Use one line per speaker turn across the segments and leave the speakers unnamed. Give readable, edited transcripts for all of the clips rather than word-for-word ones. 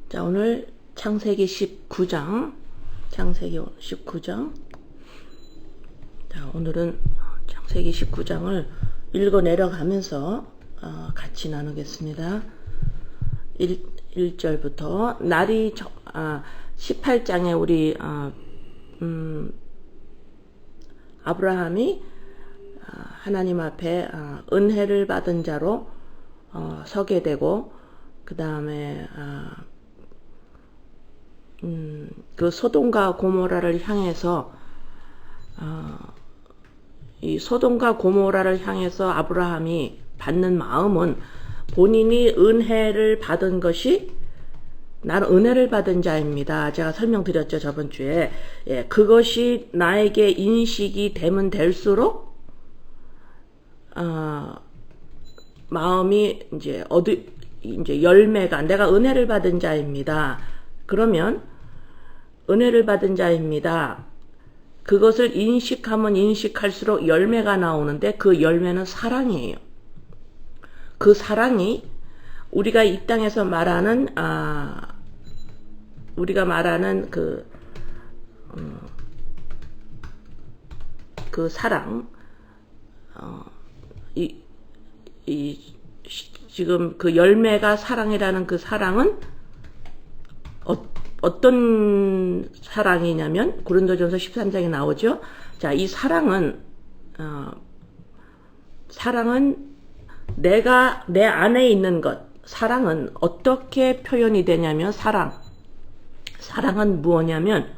자, 오늘 창세기 19장. 자, 오늘은 창세기 19장을 읽어 내려가면서 같이 나누겠습니다. 1절부터 날이 18장에 우리 아브라함이 하나님 앞에 은혜를 받은 자로 서게 되고, 그 다음에 그 소돔과 고모라를 향해서 이 소돔과 고모라를 향해서 아브라함이 받는 마음은 본인이 은혜를 받은 것이, 나는 은혜를 받은 자입니다. 제가 설명드렸죠, 저번 주에. 예, 그것이 나에게 인식이 되면 될수록 마음이 이제 열매가, 내가 은혜를 받은 자입니다. 그러면 은혜를 받은 자입니다. 그것을 인식하면 인식할수록 열매가 나오는데, 그 열매는 사랑이에요. 그 사랑이 우리가 이 땅에서 말하는 그 사랑, 지금 그 열매가 사랑이라는 그 사랑은 어떤 사랑이냐면, 고린도전서 13장에 나오죠. 자, 이 사랑은 내가 내 안에 있는 것, 사랑은 어떻게 표현이 되냐면, 사랑은 무엇이냐면,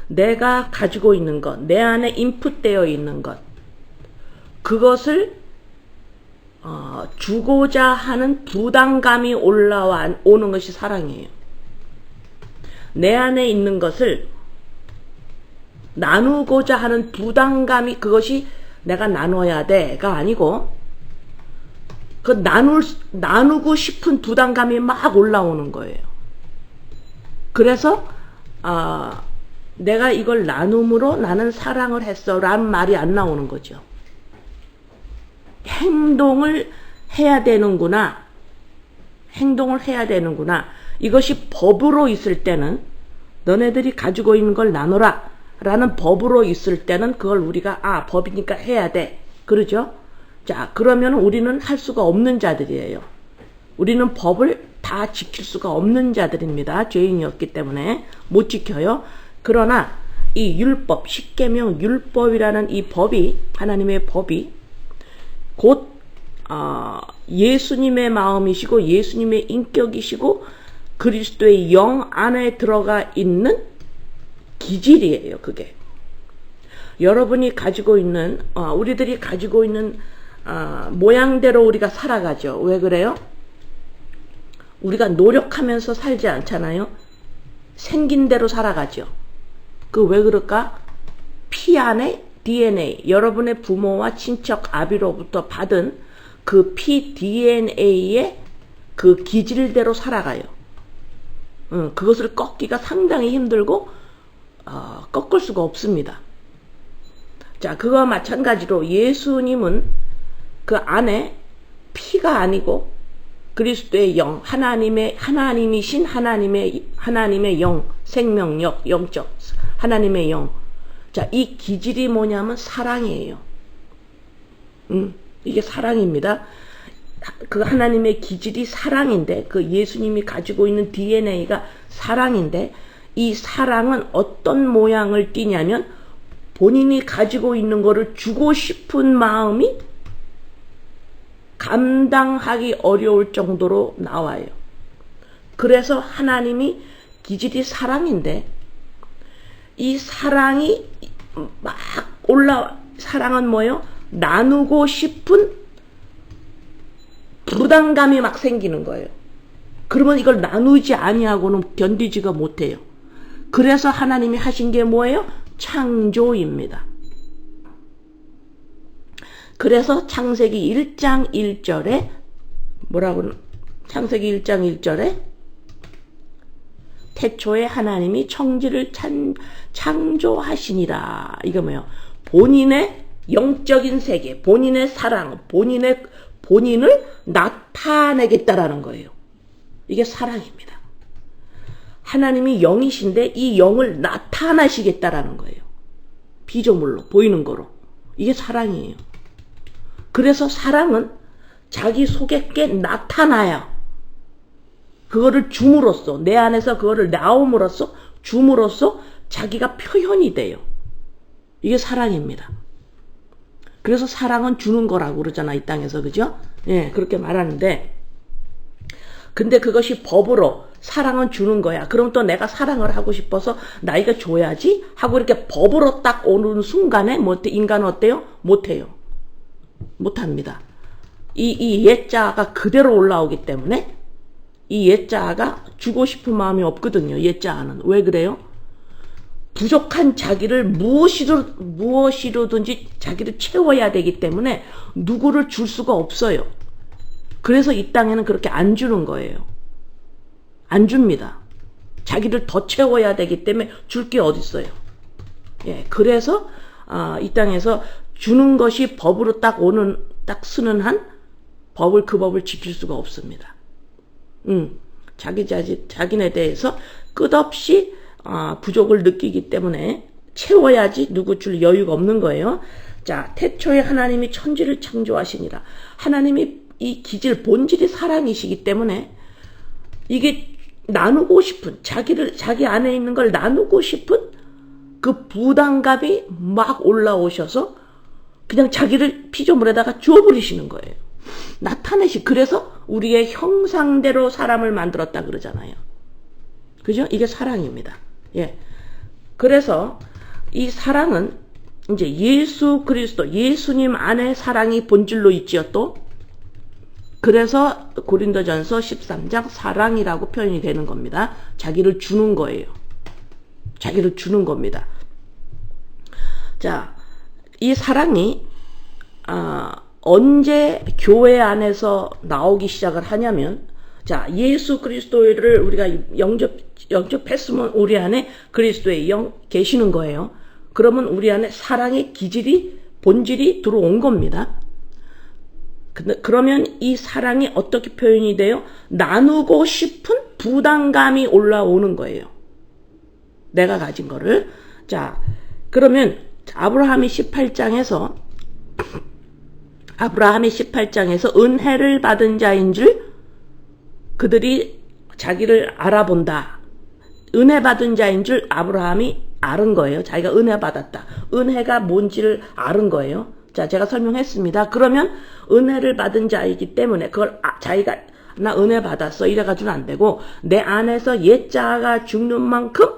내가 가지고 있는 것, 내 안에 인풋되어 있는 것, 그것을 주고자 하는 부담감이 오는 것이 사랑이에요. 내 안에 있는 것을 나누고자 하는 부담감이, 그것이 내가 나눠야 돼가 아니고, 그 나누고 싶은 부담감이 막 올라오는 거예요. 그래서 내가 이걸 나눔으로 나는 사랑을 했어 라는 말이 안 나오는 거죠. 행동을 해야 되는구나. 이것이 법으로 있을 때는, 너네들이 가지고 있는 걸 나눠라 라는 법으로 있을 때는 그걸 우리가 법이니까 해야 돼, 그러죠? 자, 그러면 우리는 할 수가 없는 자들이에요. 우리는 법을 다 지킬 수가 없는 자들입니다. 죄인이었기 때문에 못 지켜요. 그러나 이 율법, 십계명 율법이라는 이 법이, 하나님의 법이 곧 예수님의 마음이시고 예수님의 인격이시고 그리스도의 영 안에 들어가 있는 기질이에요. 그게 여러분이 가지고 있는, 우리들이 가지고 있는 모양대로 우리가 살아가죠. 왜 그래요? 우리가 노력하면서 살지 않잖아요. 생긴 대로 살아가죠. 그 왜 그럴까? 피 안에 DNA, 여러분의 부모와 친척 아비로부터 받은 그 피 DNA의 그 기질대로 살아가요. 그것을 꺾기가 상당히 힘들고 꺾을 수가 없습니다. 자, 그거와 마찬가지로 예수님은 그 안에 피가 아니고 그리스도의 영, 하나님이신 하나님의 영, 생명력, 영적 하나님의 영. 자, 이 기질이 뭐냐면 사랑이에요. 이게 사랑입니다. 그 하나님의 기질이 사랑인데, 그 예수님이 가지고 있는 DNA가 사랑인데, 이 사랑은 어떤 모양을 띠냐면, 본인이 가지고 있는 거를 주고 싶은 마음이 감당하기 어려울 정도로 나와요. 그래서 하나님이 기질이 사랑인데, 이 사랑이 막 사랑은 뭐예요? 나누고 싶은 부담감이 막 생기는 거예요. 그러면 이걸 나누지 아니하고는 견디지가 못해요. 그래서 하나님이 하신 게 뭐예요? 창조입니다. 그래서 창세기 1장 1절에 창세기 1장 1절에 태초에 하나님이 천지를 창조하시니라. 이거 뭐예요? 본인의 영적인 세계, 본인의 사랑, 본인을 나타내겠다라는 거예요. 이게 사랑입니다. 하나님이 영이신데 이 영을 나타나시겠다라는 거예요. 피조물로, 보이는 거로. 이게 사랑이에요. 그래서 사랑은 자기 속에 꽤 나타나야 그거를 줌으로써, 내 안에서 그거를 나옴으로써, 줌으로써 자기가 표현이 돼요. 이게 사랑입니다. 그래서 사랑은 주는 거라고 그러잖아, 이 땅에서. 그죠? 예, 그렇게 말하는데, 근데 그것이 법으로 사랑은 주는 거야. 그럼 또 내가 사랑을 하고 싶어서 나 이거 줘야지 하고 이렇게 법으로 딱 오는 순간에 인간은 어때요? 못해요. 못합니다. 이 옛자가 그대로 올라오기 때문에 이 옛자가 주고 싶은 마음이 없거든요. 옛자는. 왜 그래요? 부족한 자기를 무엇이로든지 자기를 채워야 되기 때문에 누구를 줄 수가 없어요. 그래서 이 땅에는 그렇게 안 주는 거예요. 안 줍니다. 자기를 더 채워야 되기 때문에 줄 게 어딨어요. 예, 그래서 이 땅에서 주는 것이 법으로 딱 쓰는 한 그 법을 지킬 수가 없습니다. 자기네 대해서 끝없이 부족을 느끼기 때문에 채워야지 누구 줄 여유가 없는 거예요. 자, 태초에 하나님이 천지를 창조하시니라. 하나님이 이 기질, 본질이 사랑이시기 때문에 이게 나누고 싶은, 자기 안에 있는 걸 나누고 싶은 그 부담감이 막 올라오셔서 그냥 자기를 피조물에다가 주어버리시는 거예요. 그래서 우리의 형상대로 사람을 만들었다 그러잖아요. 그죠? 이게 사랑입니다. 예. 그래서 이 사랑은 이제 예수 그리스도, 예수님 안에 사랑이 본질로 있지요, 또. 그래서 고린도전서 13장 사랑이라고 표현이 되는 겁니다. 자기를 주는 거예요. 자기를 주는 겁니다. 자, 이 사랑이 언제 교회 안에서 나오기 시작을 하냐면, 자, 예수 그리스도를 우리가 영접했으면 우리 안에 그리스도의 영 계시는 거예요. 그러면 우리 안에 사랑의 본질이 들어온 겁니다. 그러면 이 사랑이 어떻게 표현이 돼요? 나누고 싶은 부담감이 올라오는 거예요. 내가 가진 거를. 자, 그러면 아브라함이 18장에서 은혜를 받은 자인 줄 그들이 자기를 알아본다. 은혜 받은 자인 줄 아브라함이 알은 거예요. 자기가 은혜 받았다. 은혜가 뭔지를 알은 거예요. 자, 제가 설명했습니다. 그러면 은혜를 받은 자이기 때문에 그걸 자기가 나 은혜 받았어 이래가지고는 안 되고 내 안에서 옛자가 죽는 만큼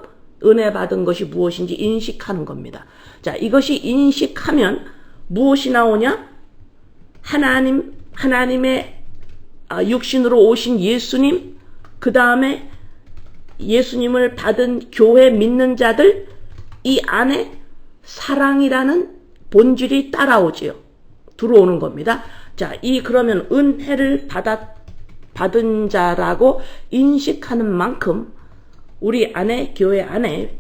은혜 받은 것이 무엇인지 인식하는 겁니다. 자, 이것이 인식하면 무엇이 나오냐? 하나님의 육신으로 오신 예수님, 그 다음에 예수님을 받은 교회 믿는 자들, 이 안에 사랑이라는 본질이 따라오지요. 들어오는 겁니다. 자, 그러면 은혜를 받은 자라고 인식하는 만큼 우리 안에, 교회 안에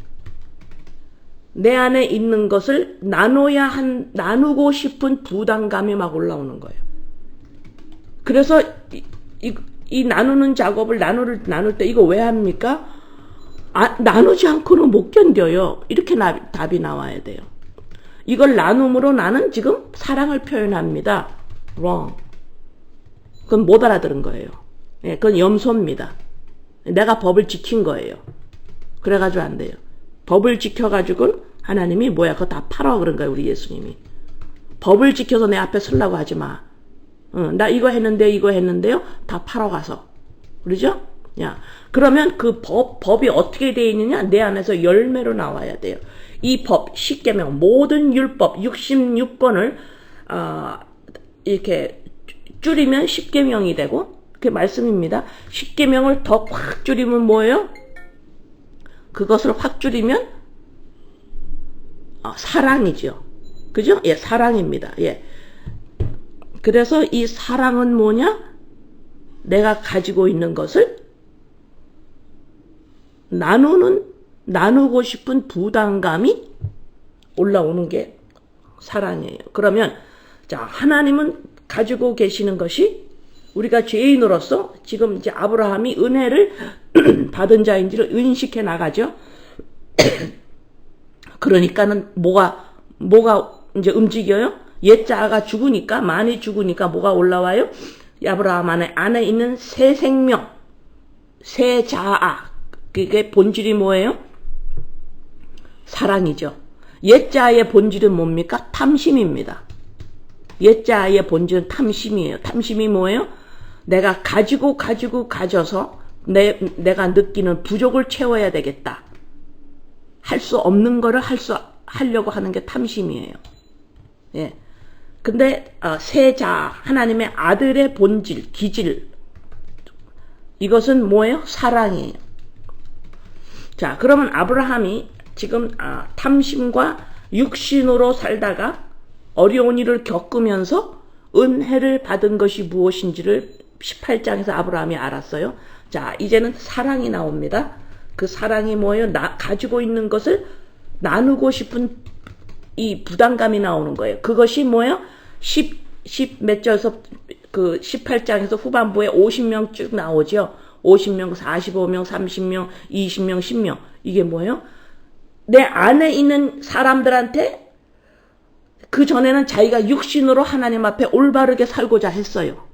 내 안에 있는 것을 나누고 싶은 부담감이 막 올라오는 거예요. 그래서 이 나누는 작업을 나눌 때 이거 왜 합니까? 나누지 않고는 못 견뎌요. 이렇게 답이 나와야 돼요. 이걸 나눔으로 나는 지금 사랑을 표현합니다. wrong. 그건 못 알아들은 거예요. 예, 그건 염소입니다. 내가 법을 지킨 거예요. 그래가지고 안 돼요. 법을 지켜가지고 하나님이 뭐야 그거 다 팔아 그런 거예요. 우리 예수님이. 법을 지켜서 내 앞에 서려고 하지 마. 나 이거 했는데요. 다 팔아가서. 그러죠? 야, 그러면 그 법이 어떻게 되어 있느냐? 내 안에서 열매로 나와야 돼요. 이 법, 십계명, 모든 율법, 66권을 이렇게 줄이면 십계명이 되고 그게 말씀입니다. 십계명을 더 확 줄이면 뭐예요? 그것을 확 줄이면 사랑이죠. 그죠? 예, 사랑입니다. 예. 그래서 이 사랑은 뭐냐? 내가 가지고 있는 것을 나누고 싶은 부담감이 올라오는 게 사랑이에요. 그러면 자, 하나님은 가지고 계시는 것이 우리가 죄인으로서 지금 이제 아브라함이 은혜를 받은 자인지를 인식해 나가죠. 그러니까는 뭐가 이제 움직여요? 옛자가 죽으니까, 많이 죽으니까 뭐가 올라와요? 아브라함 안에 있는 새 생명, 새 자아. 그게 본질이 뭐예요? 사랑이죠. 옛자의 본질은 뭡니까? 탐심입니다. 옛자의 본질은 탐심이에요. 탐심이 뭐예요? 내가 가져서 내가 느끼는 부족을 채워야 되겠다. 할 수 없는 거를 하려고 하는 게 탐심이에요. 예. 근데 새 자아, 하나님의 아들의 본질, 기질, 이것은 뭐예요? 사랑이에요. 자, 그러면 아브라함이 지금 탐심과 육신으로 살다가 어려운 일을 겪으면서 은혜를 받은 것이 무엇인지를 18장에서 아브라함이 알았어요. 자, 이제는 사랑이 나옵니다. 그 사랑이 뭐예요? 가지고 있는 것을 나누고 싶은 이 부담감이 나오는 거예요. 그것이 뭐예요? 10몇 절에서 그 18장에서 후반부에 50명 쭉 나오죠. 50명, 45명, 30명, 20명, 10명. 이게 뭐예요? 내 안에 있는 사람들한테 그 전에는 자기가 육신으로 하나님 앞에 올바르게 살고자 했어요.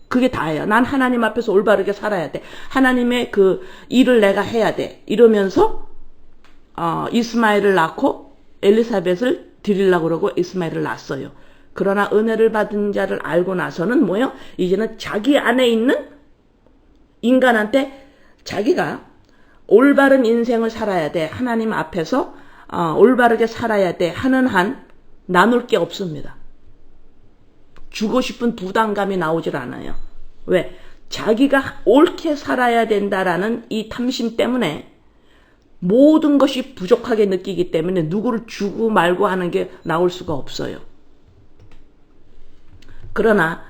그게 다예요. 난 하나님 앞에서 올바르게 살아야 돼. 하나님의 그 일을 내가 해야 돼. 이러면서 이스마엘을 낳고 엘리사벳을 드리려고 그러고 이스마엘을 낳았어요. 그러나 은혜를 받은 자를 알고 나서는 뭐예요? 이제는 자기 안에 있는 인간한테 자기가 올바른 인생을 살아야 돼. 하나님 앞에서 올바르게 살아야 돼 하는 한 나눌 게 없습니다. 주고 싶은 부담감이 나오질 않아요. 왜? 자기가 옳게 살아야 된다라는 이 탐심 때문에 모든 것이 부족하게 느끼기 때문에 누구를 주고 말고 하는 게 나올 수가 없어요. 그러나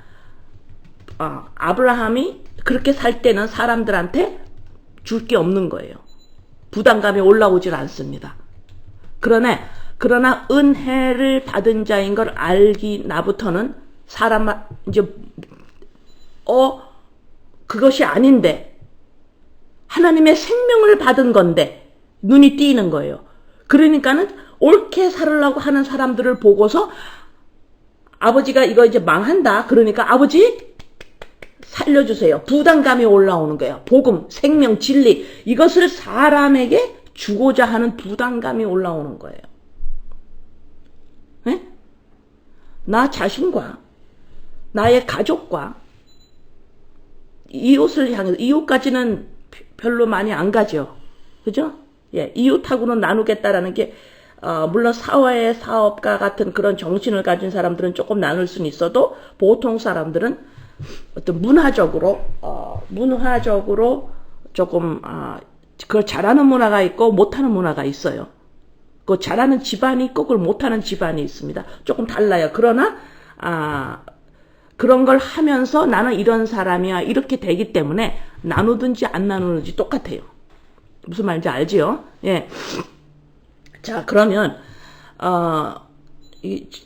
아브라함이 그렇게 살 때는 사람들한테 줄 게 없는 거예요. 부담감이 올라오질 않습니다. 그러나 은혜를 받은 자인 걸 알기 나부터는 이제 그것이 아닌데 하나님의 생명을 받은 건데 눈이 띄는 거예요. 그러니까는 옳게 살으려고 하는 사람들을 보고서 아버지가 이거 이제 망한다. 그러니까 아버지 살려주세요. 부담감이 올라오는 거예요. 복음, 생명, 진리, 이것을 사람에게 주고자 하는 부담감이 올라오는 거예요. 네? 나 자신과 나의 가족과 이웃을 향해서, 이웃까지는 별로 많이 안 가죠. 그죠? 예, 이웃하고는 나누겠다라는 게 물론 사회 사업가 같은 그런 정신을 가진 사람들은 조금 나눌 수는 있어도 보통 사람들은 어떤 문화적으로 조금 그걸 잘하는 문화가 있고 못하는 문화가 있어요. 그 잘하는 집안이 있고 그걸 못하는 집안이 있습니다. 조금 달라요. 그러나 그런 걸 하면서 나는 이런 사람이야 이렇게 되기 때문에 나누든지 안 나누든지 똑같아요. 무슨 말인지 알지요? 예. 자, 그러면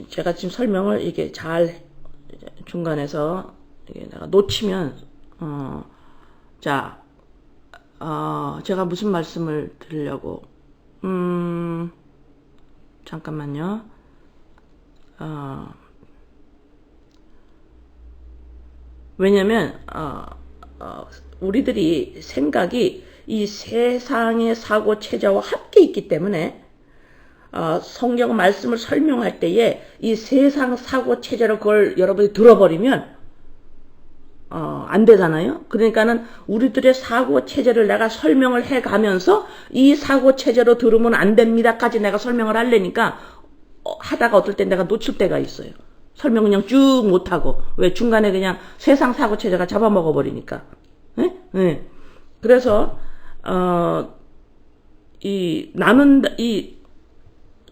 제가 지금 설명을 이게 잘 중간에서 이게 내가 놓치면 제가 무슨 말씀을 드리려고 잠깐만요. 왜냐면 우리들이 생각이 이 세상의 사고 체제와 함께 있기 때문에 성경 말씀을 설명할 때에 이 세상 사고 체제로 그걸 여러분이 들어버리면 안 되잖아요. 그러니까는 우리들의 사고 체제를 내가 설명을 해가면서 이 사고 체제로 들으면 안 됩니다까지 내가 설명을 하려니까 하다가 어떨 때 내가 놓칠 때가 있어요. 설명 그냥 쭉 못하고. 왜? 중간에 그냥 세상 사고 체제가 잡아먹어 버리니까. 네? 네. 그래서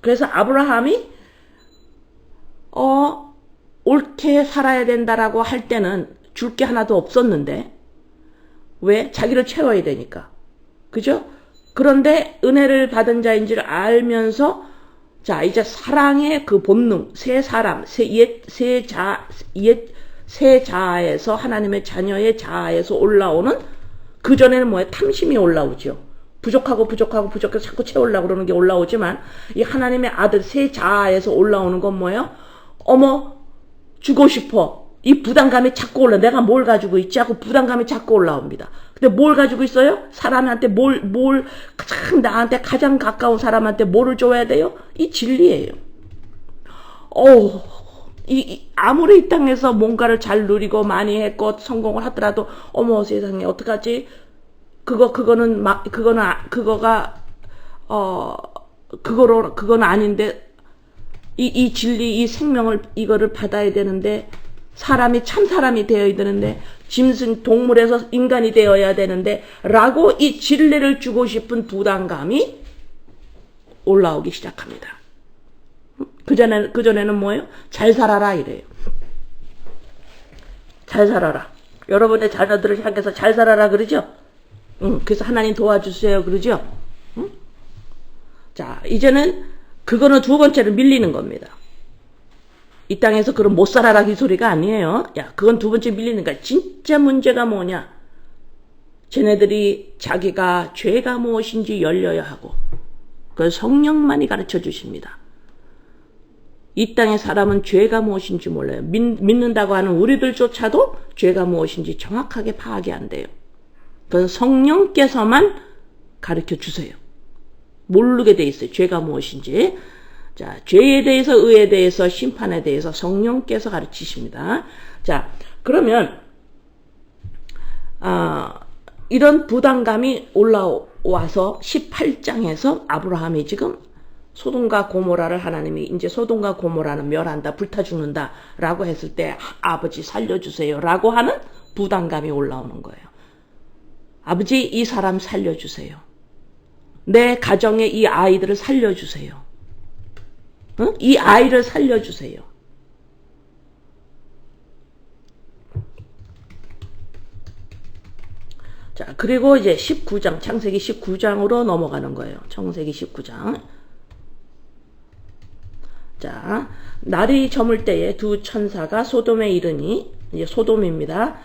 그래서 아브라함이 옳게 살아야 된다라고 할 때는 줄 게 하나도 없었는데 왜? 자기를 채워야 되니까. 그죠? 그런데 은혜를 받은 자인 줄 알면서 자, 이제 사랑의 그 본능, 새 사람, 새 자아에서 하나님의 자녀의 자아에서 올라오는 그전에는 뭐예요? 탐심이 올라오죠. 부족하고 자꾸 채우려고 그러는 게 올라오지만 이 하나님의 아들 새 자아에서 올라오는 건 뭐예요? 어머 주고 싶어. 이 부담감이 자꾸 올라. 내가 뭘 가지고 있지 하고 부담감이 자꾸 올라옵니다. 근데 뭘 가지고 있어요? 사람한테 나한테 가장 가까운 사람한테 뭐를 줘야 돼요? 이 진리예요. 아무리 이 땅에서 뭔가를 잘 누리고 많이 했고 성공을 하더라도 어머 세상에 어떡하지? 그거는 아닌데 이 진리 이 생명을 이거를 받아야 되는데 사람이 참 사람이 되어야 되는데 짐승 동물에서 인간이 되어야 되는데 라고 이 진리를 주고 싶은 부담감이 올라오기 시작합니다. 그전에는 뭐예요? 잘 살아라 이래요. 잘 살아라. 여러분의 자녀들을 향해서 잘 살아라 그러죠? 그래서 하나님 도와주세요 그러죠? 자, 이제는 그거는 두 번째로 밀리는 겁니다. 이 땅에서 그럼 못 살아라 이 소리가 아니에요. 야, 그건 두 번째 밀리는 거야. 진짜 문제가 뭐냐? 쟤네들이 자기가 죄가 무엇인지 열려야 하고 그걸 성령만이 가르쳐 주십니다. 이 땅의 사람은 죄가 무엇인지 몰라요. 믿는다고 하는 우리들조차도 죄가 무엇인지 정확하게 파악이 안 돼요. 그건 성령께서만 가르쳐 주세요. 모르게 돼 있어요. 죄가 무엇인지. 자, 죄에 대해서, 의에 대해서, 심판에 대해서 성령께서 가르치십니다. 자, 그러면 이런 부담감이 올라와서 18장에서 아브라함이 지금 소돔과 고모라를 하나님이 이제 소돔과 고모라는 멸한다, 불타 죽는다 라고 했을 때 아버지 살려주세요 라고 하는 부담감이 올라오는 거예요. 아버지 이 사람 살려주세요. 내 가정에 이 아이들을 살려주세요. 응? 이 아이를 살려주세요. 자, 그리고 이제 19장, 창세기 19장으로 넘어가는 거예요. 창세기 19장. 자, 날이 저물 때에 두 천사가 소돔에 이르니, 이제 소돔입니다.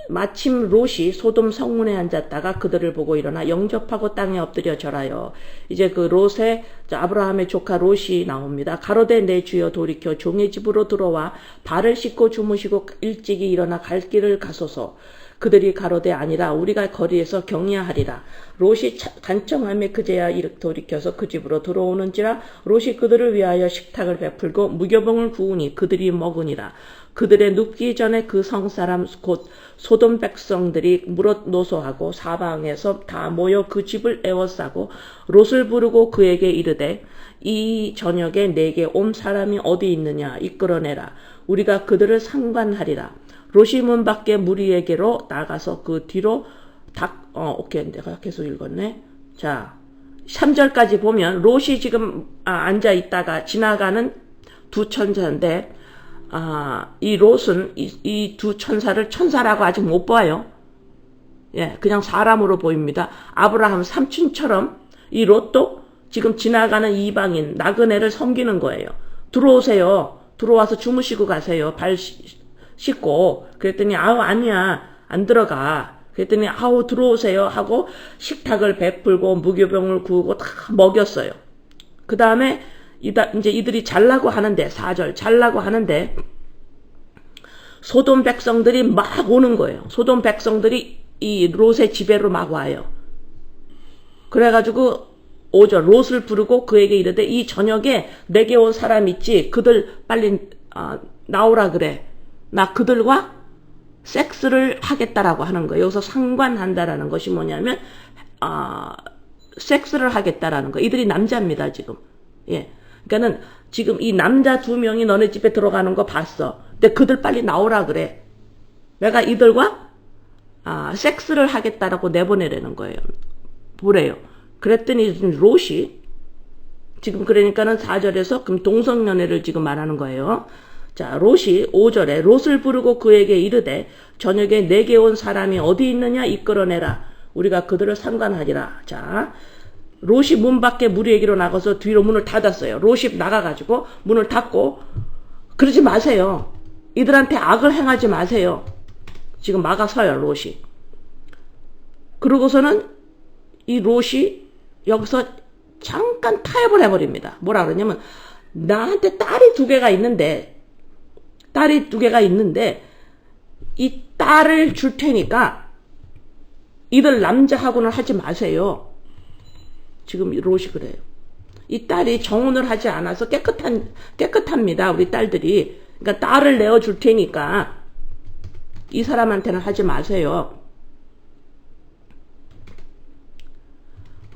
마침 롯이 소돔 성문에 앉았다가 그들을 보고 일어나 영접하고 땅에 엎드려 절하여. 이제 그 롯의 아브라함의 조카 롯이 나옵니다. 가로되 내 주여 돌이켜 종의 집으로 들어와 발을 씻고 주무시고 일찍이 일어나 갈 길을 가소서. 그들이 가로되 아니라 우리가 거리에서 경야하리라. 롯이 간청하며 그제야 돌이켜서 그 집으로 들어오는지라. 롯이 그들을 위하여 식탁을 베풀고 무교병을 구우니 그들이 먹으니라. 그들의 눕기 전에 그 성사람 곧 소돔 백성들이 무릇 노소하고 사방에서 다 모여 그 집을 에워싸고 롯을 부르고 그에게 이르되 이 저녁에 내게 온 사람이 어디 있느냐 이끌어내라. 우리가 그들을 상관하리라. 롯이 문 밖에 무리에게로 나가서 그 뒤로 오케이. 내가 계속 읽었네. 자, 3절까지 보면 롯이 지금 앉아 있다가 지나가는 두 천사인데 이 롯은 이 두 천사를 천사라고 아직 못 봐요. 예, 그냥 사람으로 보입니다. 아브라함 삼촌처럼 이 롯도 지금 지나가는 이방인 나그네를 섬기는 거예요. 들어오세요. 들어와서 주무시고 가세요. 발 씻고. 그랬더니 아니야 안 들어가. 그랬더니 들어오세요 하고 식탁을 베풀고 무교병을 구우고 다 먹였어요. 그 다음에 이제 이들이 잘라고 하는데 4절 잘라고 하는데 소돔 백성들이 막 오는 거예요. 소돔 백성들이 이 롯의 집에로 막 와요. 그래가지고 5절 롯을 부르고 그에게 이르되 이 저녁에 내게 온 사람 있지 그들 빨리 나오라 그래. 나 그들과 섹스를 하겠다라고 하는 거예요. 여기서 상관한다라는 것이 뭐냐면 섹스를 하겠다라는 거. 이들이 남자입니다 지금. 예. 그러니까는 지금 이 남자 2명이 너네 집에 들어가는 거 봤어. 근데 그들 빨리 나오라 그래. 내가 이들과 섹스를 하겠다라고 내보내라는 거예요. 보래요. 그랬더니 롯이 지금 그러니까는 4절에서 그럼 동성연애를 지금 말하는 거예요. 자, 롯이 5절에 롯을 부르고 그에게 이르되 저녁에 내게 온 사람이 어디 있느냐 이끌어내라. 우리가 그들을 상관하리라. 자, 롯이 문 밖에 무리에게로 나가서 뒤로 문을 닫았어요. 롯이 나가가지고 문을 닫고 그러지 마세요. 이들한테 악을 행하지 마세요. 지금 막아서요, 롯이. 그러고서는 이 롯이 여기서 잠깐 타협을 해버립니다. 뭐라 그러냐면, 나한테 딸이 두 개가 있는데 이 딸을 줄 테니까 이들 남자하고는 하지 마세요. 지금 롯이 그래요. 이 딸이 정혼을 하지 않아서 깨끗합니다. 우리 딸들이. 그러니까 딸을 내어줄 테니까 이 사람한테는 하지 마세요.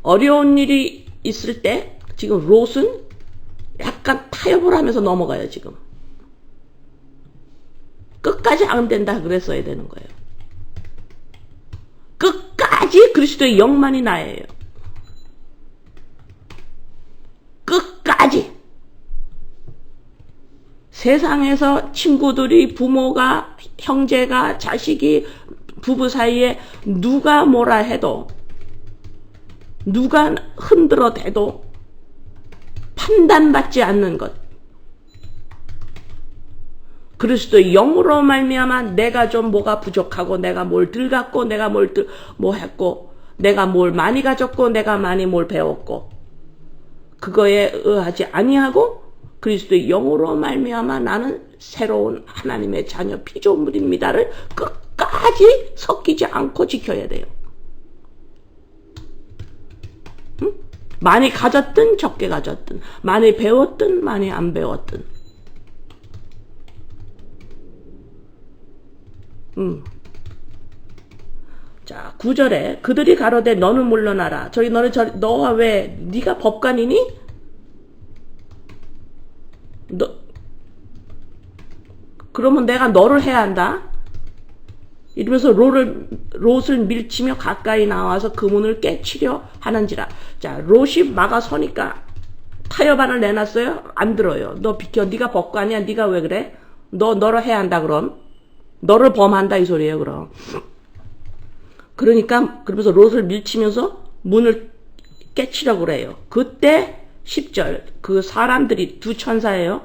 어려운 일이 있을 때 지금 롯은 약간 타협을 하면서 넘어가요. 지금. 끝까지 안 된다 그랬어야 되는 거예요. 끝까지 그리스도의 영만이 나예요. 끝까지. 세상에서 친구들이, 부모가, 형제가, 자식이, 부부 사이에 누가 뭐라 해도, 누가 흔들어 대도 판단받지 않는 것. 그리스도의 영으로 말미암아 내가 좀 뭐가 부족하고, 내가 뭘 덜 갖고, 내가 뭐 했고, 내가 뭘 많이 가졌고, 내가 많이 뭘 배웠고, 그거에 의하지 아니하고 그리스도의 영으로 말미암아 나는 새로운 하나님의 자녀 피조물입니다를 끝까지 섞이지 않고 지켜야 돼요. 응? 많이 가졌든 적게 가졌든, 많이 배웠든 많이 안 배웠든. 자, 9절에 그들이 가로되 너는 물러나라. 너가 왜 네가 법관이니? 그러면 내가 너를 해야 한다. 이러면서 롯을 밀치며 가까이 나와서 그 문을 깨치려 하는지라. 자, 롯이 막아서니까 타협안을 내놨어요. 안 들어요. 너 비켜. 네가 법관이야. 네가 왜 그래? 너를 해야 한다. 그럼 너를 범한다 이 소리예요. 그럼. 그러면서 롯을 밀치면서 문을 깨치려고 그래요. 그때 10절 그 사람들이, 두 천사예요.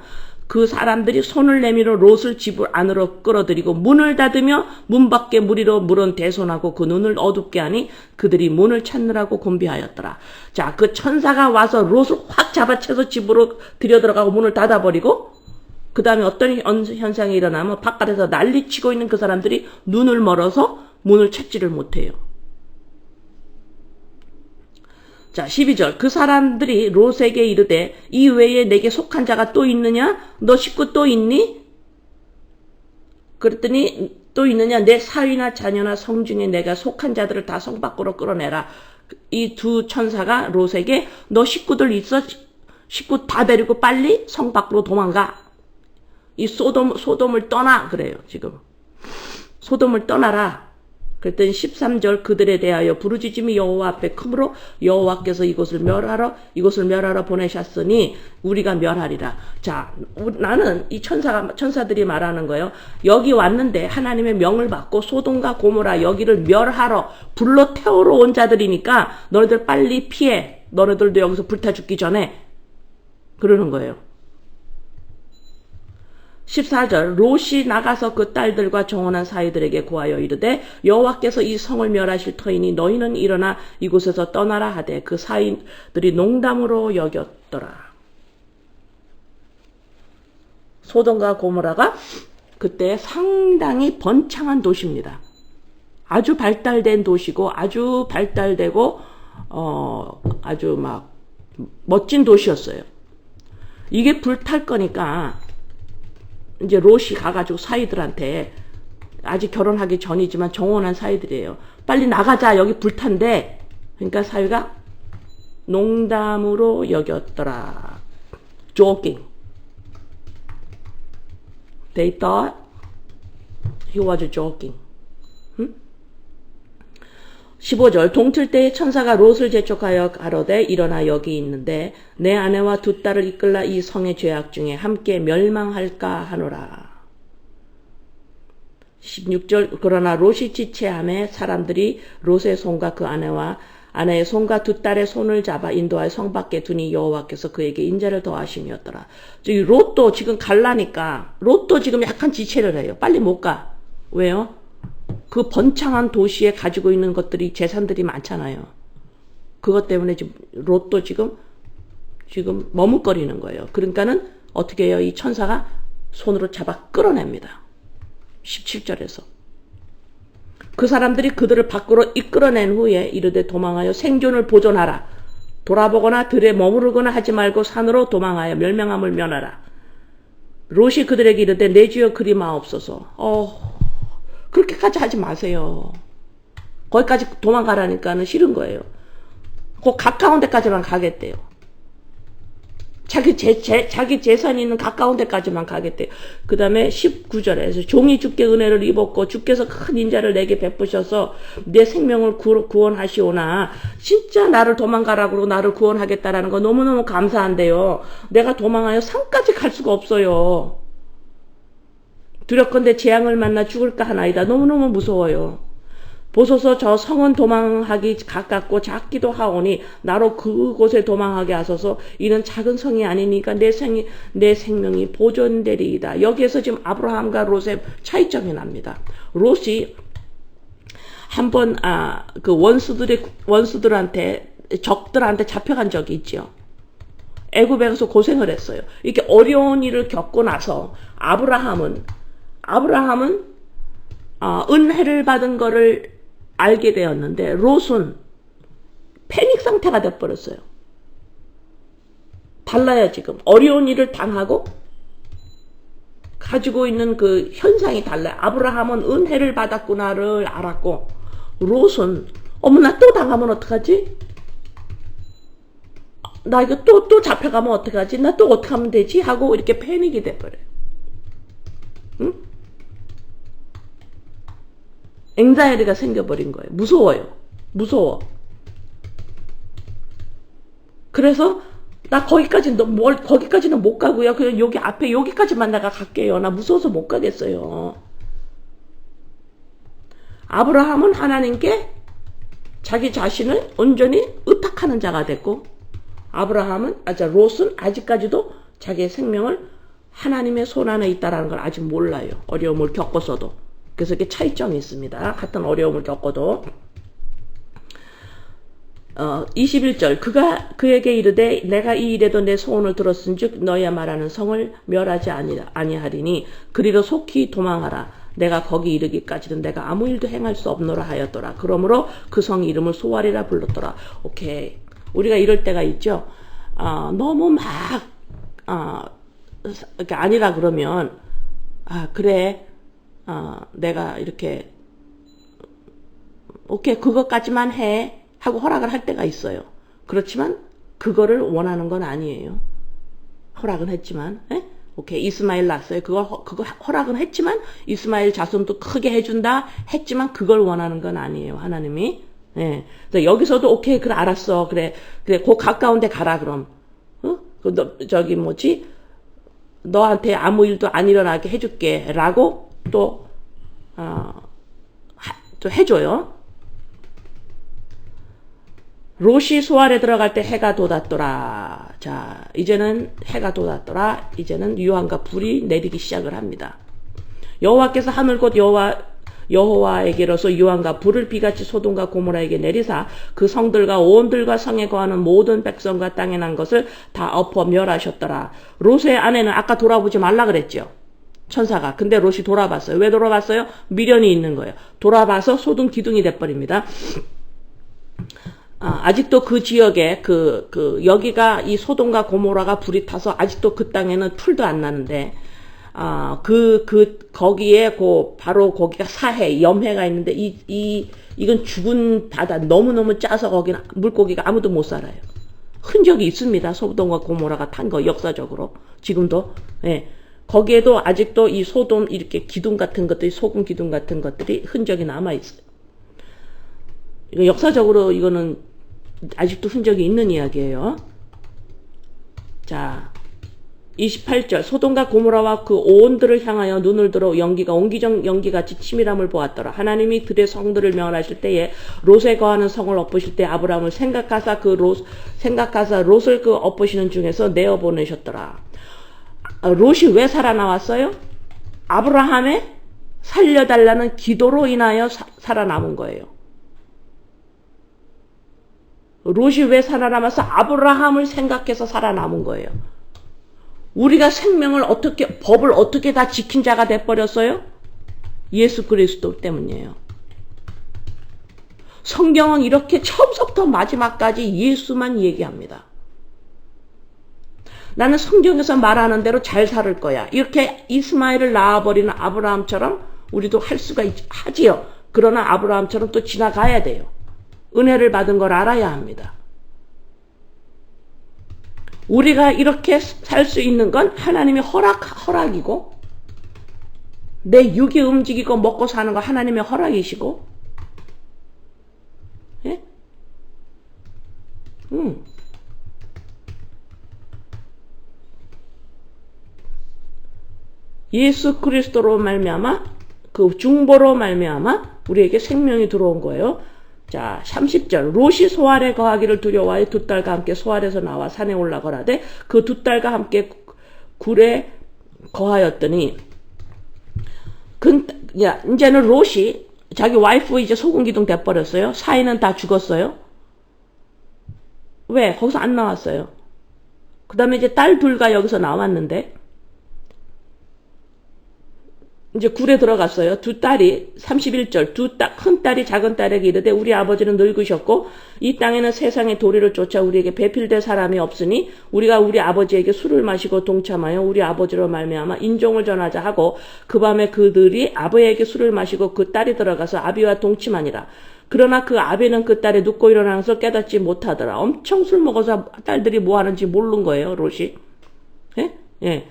그 사람들이 손을 내밀어 롯을 집 안으로 끌어들이고 문을 닫으며 문 밖에 무리로 물은 대손하고 그 눈을 어둡게 하니 그들이 문을 찾느라고 곤비하였더라. 자, 그 천사가 와서 롯을 확 잡아채서 집으로 들여들어가고 문을 닫아버리고, 그 다음에 어떤 현상이 일어나면 바깥에서 난리치고 있는 그 사람들이 눈을 멀어서 문을 찾지를 못해요. 자, 12절 그 사람들이 롯에게 이르되 이 외에 내게 속한 자가 또 있느냐? 너 식구 또 있니? 그랬더니 또 있느냐? 내 사위나 자녀나 성 중에 내가 속한 자들을 다 성 밖으로 끌어내라. 이 두 천사가 롯에게 너 식구들 있어? 식구 다 데리고 빨리 성 밖으로 도망가. 이 소돔을 떠나 그래요. 지금 소돔을 떠나라. 그랬더니 13절 그들에 대하여 부르짖음이 여호와 앞에 크므로 여호와께서 이곳을 멸하러 보내셨으니 우리가 멸하리라. 자, 나는 이 천사들이 말하는 거예요. 여기 왔는데 하나님의 명을 받고 소돔과 고모라 여기를 멸하러 불러 태우러 온 자들이니까 너희들 빨리 피해. 너희들도 여기서 불타 죽기 전에. 그러는 거예요. 14절 롯이 나가서 그 딸들과 정혼한 사이들에게 고하여 이르되 여호와께서 이 성을 멸하실 터이니 너희는 일어나 이곳에서 떠나라 하되 그 사이들이 농담으로 여겼더라. 소돔과 고모라가 그때 상당히 번창한 도시입니다. 아주 발달된 도시고 아주 발달되고 아주 막 멋진 도시였어요. 이게 불탈 거니까 이제 롯이 가가지고 사이들한테, 아직 결혼하기 전이지만 정혼한 사이들이에요. 빨리 나가자. 여기 불탄데. 그러니까 사위가 농담으로 여겼더라. Joking. They thought he was joking. 15절 동틀 때에 천사가 롯을 재촉하여 가로되 일어나 여기 있는데 내 아내와 두 딸을 이끌라 이 성의 죄악 중에 함께 멸망할까 하노라. 16절 그러나 롯이 지체함에 사람들이 롯의 손과 그 아내의 손과 두 딸의 손을 잡아 인도하여 성 밖에 두니 여호와께서 그에게 인자를 더하심이었더라. 저기 롯도 지금 갈라니까 롯도 지금 약간 지체를 해요. 빨리 못 가. 왜요? 그 번창한 도시에 가지고 있는 것들이 재산들이 많잖아요. 그것 때문에 지금 롯도 지금 머뭇거리는 거예요. 그러니까는 어떻게 해요? 이 천사가 손으로 잡아 끌어냅니다. 17절에서 그 사람들이 그들을 밖으로 이끌어낸 후에 이르되 도망하여 생존을 보존하라. 돌아보거나 들에 머무르거나 하지 말고 산으로 도망하여 멸명함을 면하라. 롯이 그들에게 이르되 내 주여 그리 마옵소서. 그렇게까지 하지 마세요. 거기까지 도망가라니까는 싫은 거예요. 그 가까운 데까지만 가겠대요. 자기 재산이 있는 가까운 데까지만 가겠대요. 그 다음에 19절에서 종이 주께 은혜를 입었고 주께서 큰 인자를 내게 베푸셔서 내 생명을 구원하시오나 진짜 나를 도망가라고 그러고 나를 구원하겠다라는 거 너무너무 감사한데요. 내가 도망하여 산까지 갈 수가 없어요. 두렵건대 재앙을 만나 죽을까 하나이다. 너무너무 무서워요. 보소서 저 성은 도망하기 가깝고 작기도 하오니 나로 그곳에 도망하게 하소서. 이는 작은 성이 아니니까 내 생명이 보존되리이다. 여기에서 지금 아브라함과 롯의 차이점이 납니다. 롯이 한번 그 원수들한테 적들한테 잡혀간 적이 있죠. 애굽에 가서 고생을 했어요. 이렇게 어려운 일을 겪고 나서 아브라함은 은혜를 받은 거를 알게 되었는데 롯은 패닉 상태가 돼버렸어요. 달라요. 지금 어려운 일을 당하고 가지고 있는 그 현상이 달라요. 아브라함은 은혜를 받았구나를 알았고 롯은 나 또 당하면 어떡하지? 나 이거 또 잡혀가면 어떡하지? 나 또 어떻게 하면 되지? 하고 이렇게 패닉이 돼버려요. 응? 앵자이리가 생겨버린 거예요. 무서워. 그래서 나 거기까지는 못 가고요. 그냥 여기 앞에 여기까지만 내가 갈게요. 나 무서워서 못 가겠어요. 아브라함은 하나님께 자기 자신을 온전히 의탁하는 자가 됐고 롯은 아직까지도 자기의 생명을 하나님의 손 안에 있다는 걸 아직 몰라요. 어려움을 겪었어도. 그래서 이렇게 차이점이 있습니다. 같은 어려움을 겪어도. 21절 그가 그에게 이르되 내가 이 일에도 내 소원을 들었은즉 너희가 말하는 성을 멸하지 아니하리니 그리로 속히 도망하라. 내가 거기 이르기까지는 내가 아무 일도 행할 수 없노라 하였더라. 그러므로 그 성 이름을 소알이라 불렀더라. 오케이. 우리가 이럴 때가 있죠. 너무 아니라 그러면 그래. 내가 이렇게 오케이 그것까지만 해 하고 허락을 할 때가 있어요. 그렇지만 그거를 원하는 건 아니에요. 허락은 했지만 오케이 이스마엘 낳았어요. 그거 허락은 했지만 이스마엘 자손도 크게 해준다 했지만 그걸 원하는 건 아니에요. 하나님이. 여기서도 오케이 그래 알았어. 그래 그 가까운 데 가라 그럼. 너한테 아무 일도 안 일어나게 해줄게 라고 또 해줘요. 롯이 소알에 들어갈 때 해가 돋았더라. 자, 이제는 해가 돋았더라. 이제는 유황과 불이 내리기 시작을 합니다. 여호와께서 하늘 곧 여호와에게로서 유황과 불을 비같이 소돔과 고모라에게 내리사 그 성들과 온들과 성에 거하는 모든 백성과 땅에 난 것을 다 엎어 멸하셨더라. 롯의 아내는 아까 돌아보지 말라 그랬죠. 천사가. 근데 롯이 돌아봤어요. 왜 돌아봤어요? 미련이 있는 거예요. 돌아봐서 소등 기둥이 돼버립니다. 아직도 그 지역에 여기가 이 소돔과 고모라가 불이 타서 아직도 그 땅에는 풀도 안 나는데 거기에 바로 거기가 사해, 염해가 있는데 이건 죽은 바다 너무너무 짜서 거기는 물고기가 아무도 못 살아요. 흔적이 있습니다. 소돔과 고모라가 탄 거 역사적으로 지금도. 거기에도 아직도 이 소돔 이렇게 기둥 같은 것들이 소금 기둥 같은 것들이 흔적이 남아 있어요. 이거 역사적으로 이거는 아직도 흔적이 있는 이야기예요. 자, 28절 소돔과 고모라와 그 온들을 향하여 눈을 들어 연기가 옹기정 연기같이 치밀함을 보았더라. 하나님이 들의 성들을 멸하실 때에 롯에 거하는 성을 엎으실 때 아브라함을 생각하사 롯을 그 엎으시는 중에서 내어 보내셨더라. 롯이 왜 살아나왔어요? 아브라함의 살려달라는 기도로 인하여 살아남은 거예요. 롯이 왜 살아남아서 아브라함을 생각해서 살아남은 거예요. 우리가 생명을 어떻게, 법을 어떻게 다 지킨 자가 돼버렸어요? 예수 그리스도 때문이에요. 성경은 이렇게 처음부터 마지막까지 예수만 얘기합니다. 나는 성경에서 말하는 대로 잘 살 거야. 이렇게 이스마엘을 낳아버리는 아브라함처럼 우리도 할 수가 하지요. 그러나 아브라함처럼 또 지나가야 돼요. 은혜를 받은 걸 알아야 합니다. 우리가 이렇게 살 수 있는 건 하나님의 허락이고 내 육이 움직이고 먹고 사는 거 하나님의 허락이시고 예? 예수 그리스도로 말미암아 그 중보로 말미암아 우리에게 생명이 들어온 거예요. 자, 30절 롯이 소알에 거하기를 두려워하여 두 딸과 함께 소알에서 나와 산에 올라가라되 그 두 딸과 함께 굴에 거하였더니 이제는 롯이 자기 와이프 이제 소금기둥 돼버렸어요. 사이는 다 죽었어요. 왜? 거기서 안 나왔어요. 그 다음에 이제 딸 둘과 여기서 나왔는데 이제 굴에 들어갔어요. 두 딸이 31절 큰 딸이 작은 딸에게 이르되 우리 아버지는 늙으셨고 이 땅에는 세상의 도리를 쫓아 우리에게 배필될 사람이 없으니 우리가 우리 아버지에게 술을 마시고 동참하여 우리 아버지로 말미암아 인종을 전하자 하고 그 밤에 그들이 아버지에게 술을 마시고 그 딸이 들어가서 아비와 동침하니라. 그러나 그 아비는 그 딸이 눕고 일어나서 깨닫지 못하더라. 엄청 술 먹어서 딸들이 뭐 하는지 모르는 거예요. 롯이. 예? 예.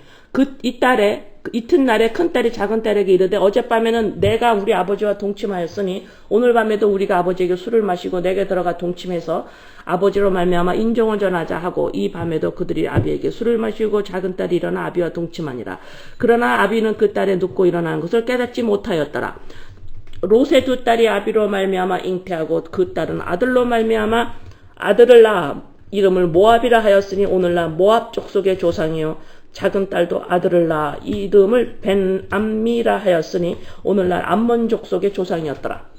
이튿날에 큰딸이 작은딸에게 이르되 어젯밤에는 내가 우리 아버지와 동침하였으니 오늘 밤에도 우리가 아버지에게 술을 마시고 내게 들어가 동침해서 아버지로 말미암아 인종을 전하자 하고 이 밤에도 그들이 아비에게 술을 마시고 작은딸이 일어나 아비와 동침하니라. 그러나 아비는 그 딸에 눕고 일어나는 것을 깨닫지 못하였더라. 롯의 두 딸이 아비로 말미암아 잉태하고 그 딸은 아들로 말미암아 아들을 낳아 이름을 모압이라 하였으니 오늘날 모압 족속의 조상이요 작은 딸도 아들을 낳아 이름을 벤암미라 하였으니 오늘날 암몬 족속의 조상이었더라.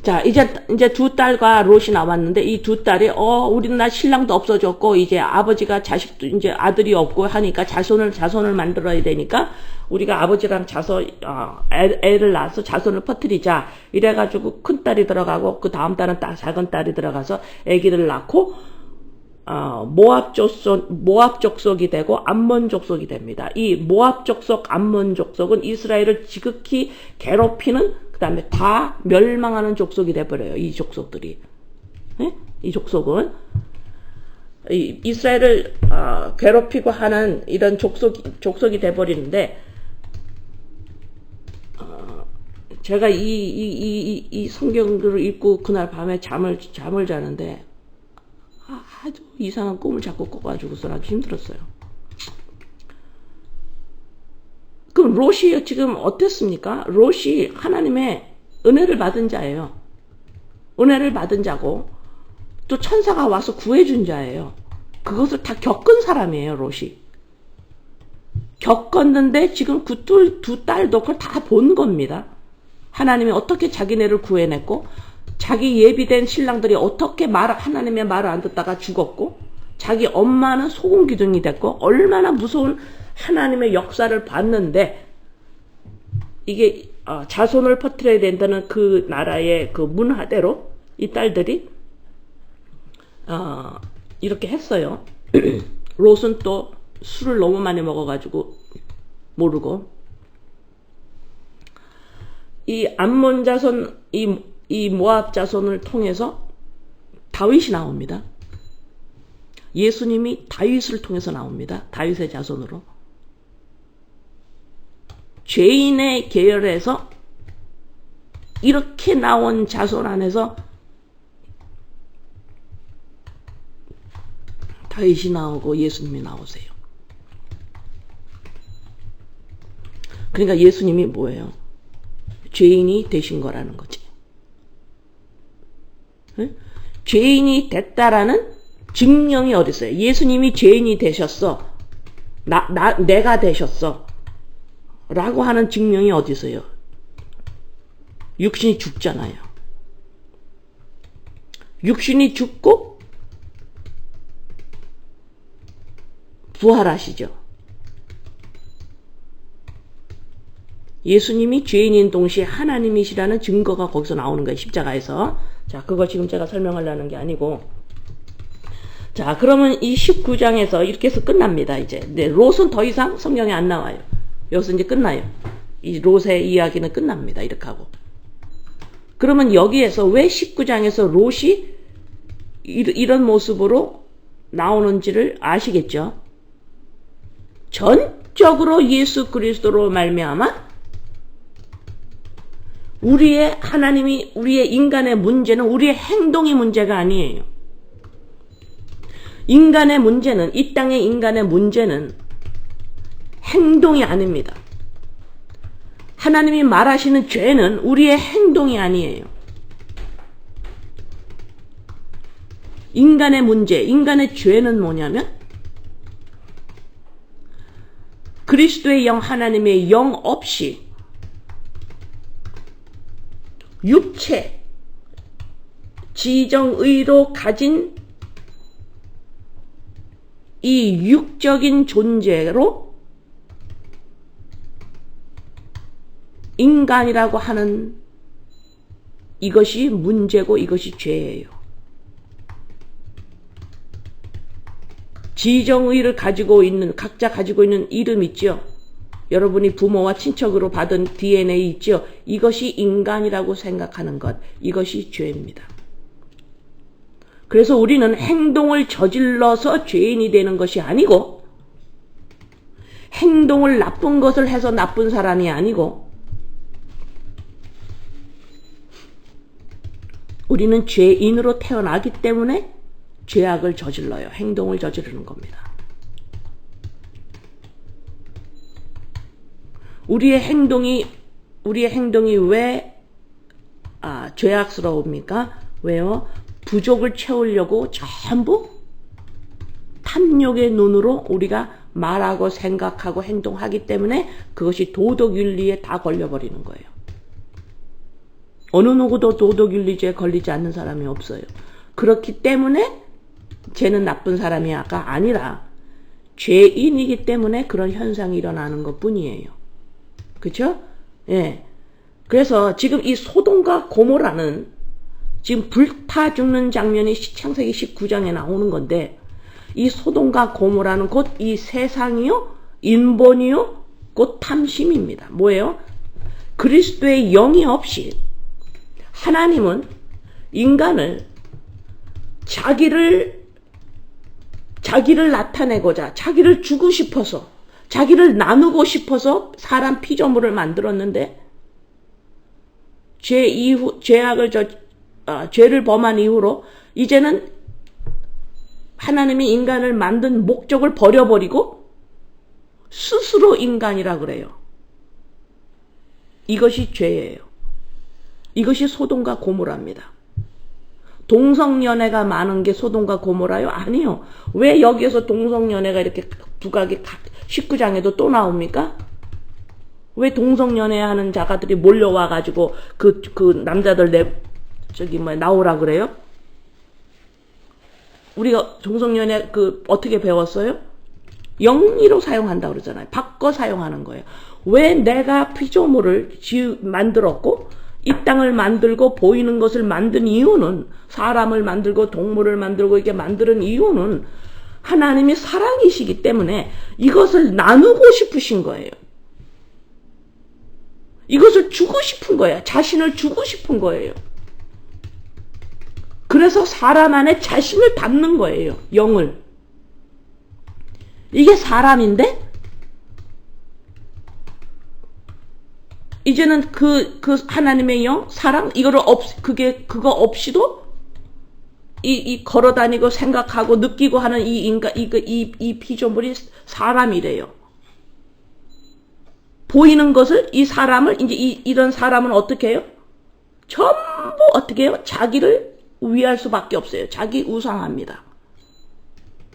자, 이제 두 딸과 롯이 나왔는데 이 두 딸이 우리는 나 신랑도 없어졌고 이제 아버지가 자식도 이제 아들이 없고 하니까 자손을 만들어야 되니까 우리가 아버지랑 애를 낳아서 자손을 퍼뜨리자. 이래가지고 큰 딸이 들어가고 그 다음 딸은 작은 딸이 들어가서 아기를 낳고 모압 족속이 되고 암몬 족속이 됩니다. 이 모압 족속, 암몬 족속은 이스라엘을 지극히 괴롭히는 그 다음에 다 멸망하는 족속이 돼버려요. 이 족속들이. 네? 이 족속은 이스라엘을 괴롭히고 하는 이런 족속이 돼버리는데 제가 이 성경들을 읽고 그날 밤에 잠을 자는데 아주 이상한 꿈을 자꾸 꿔가지고서 아주 힘들었어요. 그럼 롯이 지금 어땠습니까? 롯이 하나님의 은혜를 받은 자예요. 은혜를 받은 자고 또 천사가 와서 구해준 자예요. 그것을 다 겪은 사람이에요. 롯이. 겪었는데 지금 그 두 딸도 그걸 다 본 겁니다. 하나님이 어떻게 자기네를 구해냈고 자기 예비된 신랑들이 어떻게 하나님의 말을 안 듣다가 죽었고 자기 엄마는 소금기둥이 됐고 얼마나 무서운 하나님의 역사를 봤는데 이게 자손을 퍼뜨려야 된다는 그 나라의 그 문화대로 이 딸들이 이렇게 했어요. 롯은 또 술을 너무 많이 먹어가지고 모르고 이 암몬 자손 이 모압 자손을 통해서 다윗이 나옵니다. 예수님이 다윗을 통해서 나옵니다. 다윗의 자손으로. 죄인의 계열에서 이렇게 나온 자손 안에서 다윗이 나오고 예수님이 나오세요. 그러니까 예수님이 뭐예요? 죄인이 되신 거라는 거지. 응? 죄인이 됐다라는 증명이 어디 있어요? 예수님이 죄인이 되셨어. 내가 되셨어. 라고 하는 증명이 어디 있어요? 육신이 죽잖아요. 육신이 죽고 부활하시죠. 예수님이 죄인인 동시에 하나님이시라는 증거가 거기서 나오는 거예요. 십자가에서. 자, 그걸 지금 제가 설명하려는 게 아니고. 자, 그러면 이 19장에서 이렇게 해서 끝납니다. 이제. 네, 롯은 더 이상 성경에 안 나와요. 여기서 이제 끝나요. 이 롯의 이야기는 끝납니다. 이렇게 하고. 그러면 여기에서 왜 19장에서 롯이 이런 모습으로 나오는지를 아시겠죠? 전적으로 예수 그리스도로 말미암아 우리의 인간의 문제는 우리의 행동이 문제가 아니에요. 인간의 문제는, 이 땅의 인간의 문제는 행동이 아닙니다. 하나님이 말하시는 죄는 우리의 행동이 아니에요. 인간의 문제, 인간의 죄는 뭐냐면 그리스도의 영, 하나님의 영 없이 육체, 지정의로 가진 이 육적인 존재로 인간이라고 하는 이것이 문제고 이것이 죄예요. 지정의를 가지고 있는, 각자 가지고 있는 이름 있죠. 여러분이 부모와 친척으로 받은 DNA 있죠. 이것이 인간이라고 생각하는 것, 이것이 죄입니다. 그래서 우리는 행동을 저질러서 죄인이 되는 것이 아니고, 행동을 나쁜 것을 해서 나쁜 사람이 아니고, 우리는 죄인으로 태어나기 때문에 죄악을 저질러요. 행동을 저지르는 겁니다. 우리의 행동이 왜 죄악스러웁니까? 왜요? 부족을 채우려고 전부 탐욕의 눈으로 우리가 말하고 생각하고 행동하기 때문에 그것이 도덕윤리에 다 걸려버리는 거예요. 어느 누구도 도덕윤리죄에 걸리지 않는 사람이 없어요. 그렇기 때문에 쟤는 나쁜 사람이야가 아니라 죄인이기 때문에 그런 현상이 일어나는 것 뿐이에요. 그쵸? 예. 그래서 지금 이 소돔과 고모라는 지금 불타 죽는 장면이 창세기 19장에 나오는 건데, 이 소돔과 고모라는 곧 이 세상이요, 인본이요, 곧 탐심입니다. 뭐예요? 그리스도의 영이 없이 하나님은 인간을 자기를 나타내고자, 자기를 주고 싶어서, 자기를 나누고 싶어서 사람 피조물을 만들었는데, 죄를 범한 이후로 이제는 하나님이 인간을 만든 목적을 버려버리고 스스로 인간이라 그래요. 이것이 죄예요. 이것이 소돔과 고모라입니다. 동성연애가 많은 게 소돔과 고모라요? 아니요. 왜 여기에서 동성연애가 이렇게 부각이 19장에도 또 나옵니까? 왜 동성연애하는 자가들이 몰려와가지고 그 남자들 나오라 그래요? 우리가 동성연애 어떻게 배웠어요? 영리로 사용한다 그러잖아요. 바꿔 사용하는 거예요. 왜 내가 피조물을 만들었고 이 땅을 만들고 보이는 것을 만든 이유는, 사람을 만들고 동물을 만들고 이렇게 만드는 이유는 하나님이 사랑이시기 때문에 이것을 나누고 싶으신 거예요. 이것을 주고 싶은 거예요. 자신을 주고 싶은 거예요. 그래서 사람 안에 자신을 담는 거예요. 영을. 이게 사람인데 이제는 그 하나님의 영, 사랑, 그거 없이도 이 걸어다니고 생각하고 느끼고 하는 이 피조물이 사람이래요. 보이는 것을 이 사람을 이제 이런 사람은 어떻게 해요? 전부 어떻게 해요? 자기를 위할 수밖에 없어요. 자기 우상합니다.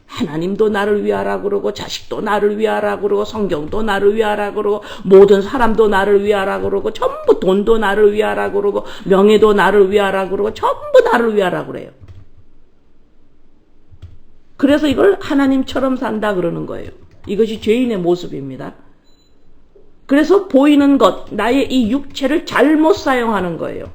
하나님도 나를 위하라 그러고 자식도 나를 위하라 그러고 성경도 나를 위하라 그러고 모든 사람도 나를 위하라 그러고 전부 돈도 나를 위하라 그러고 명예도 나를 위하라 그러고 전부 나를 위하라 그래요. 그래서 이걸 하나님처럼 산다 그러는 거예요. 이것이 죄인의 모습입니다. 그래서 보이는 것, 나의 이 육체를 잘못 사용하는 거예요.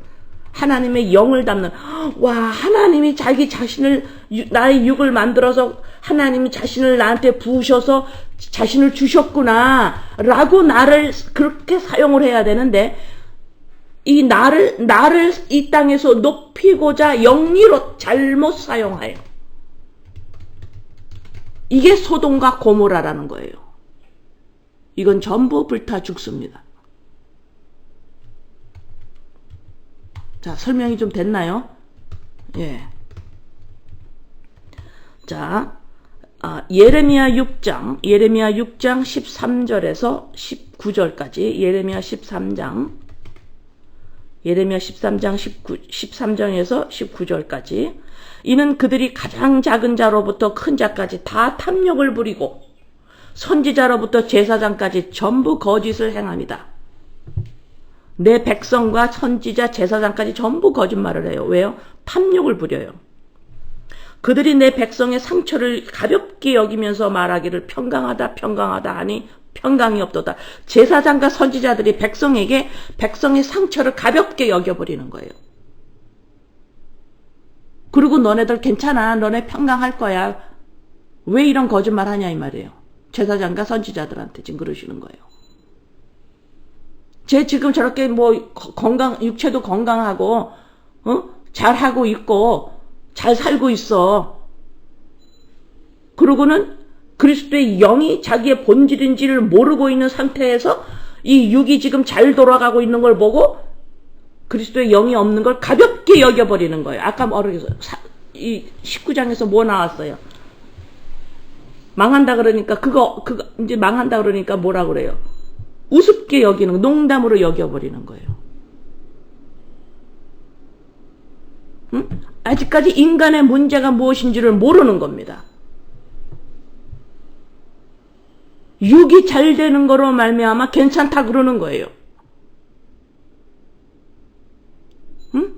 하나님의 영을 담는, 와, 하나님이 자기 자신을, 나의 육을 만들어서 하나님이 자신을 나한테 부으셔서 자신을 주셨구나 라고 나를 그렇게 사용을 해야 되는데, 이 나를 이 땅에서 높이고자 영리로 잘못 사용하여. 이게 소돔과 고모라라는 거예요. 이건 전부 불타 죽습니다. 자, 설명이 좀 됐나요? 예. 자, 예레미야 6장 13절에서 19절까지, 예레미야 13장 13장에서 19절까지, 이는 그들이 가장 작은 자로부터 큰 자까지 다 탐욕을 부리고 선지자로부터 제사장까지 전부 거짓을 행합니다. 내 백성과 선지자 제사장까지 전부 거짓말을 해요. 왜요? 탐욕을 부려요. 그들이 내 백성의 상처를 가볍게 여기면서 말하기를 평강하다 평강하다 하니 평강이 없도다. 제사장과 선지자들이 백성에게 백성의 상처를 가볍게 여겨버리는 거예요. 그리고 너네들 괜찮아, 너네 평강할 거야, 왜 이런 거짓말 하냐 이 말이에요. 제사장과 선지자들한테 지금 그러시는 거예요. 쟤 지금 저렇게 뭐 육체도 건강하고 잘하고 있고 잘 살고 있어. 그러고는 그리스도의 영이 자기의 본질인지를 모르고 있는 상태에서 이 육이 지금 잘 돌아가고 있는 걸 보고 그리스도의 영이 없는 걸 가볍게 여겨버리는 거예요. 아까 이 19장에서 뭐 나왔어요? 망한다 그러니까 그거 이제 망한다 그러니까 뭐라 그래요? 우습게 여기는, 농담으로 여겨버리는 거예요. 응? 아직까지 인간의 문제가 무엇인지를 모르는 겁니다. 육이 잘 되는 거로 말미암아 괜찮다 그러는 거예요. 응?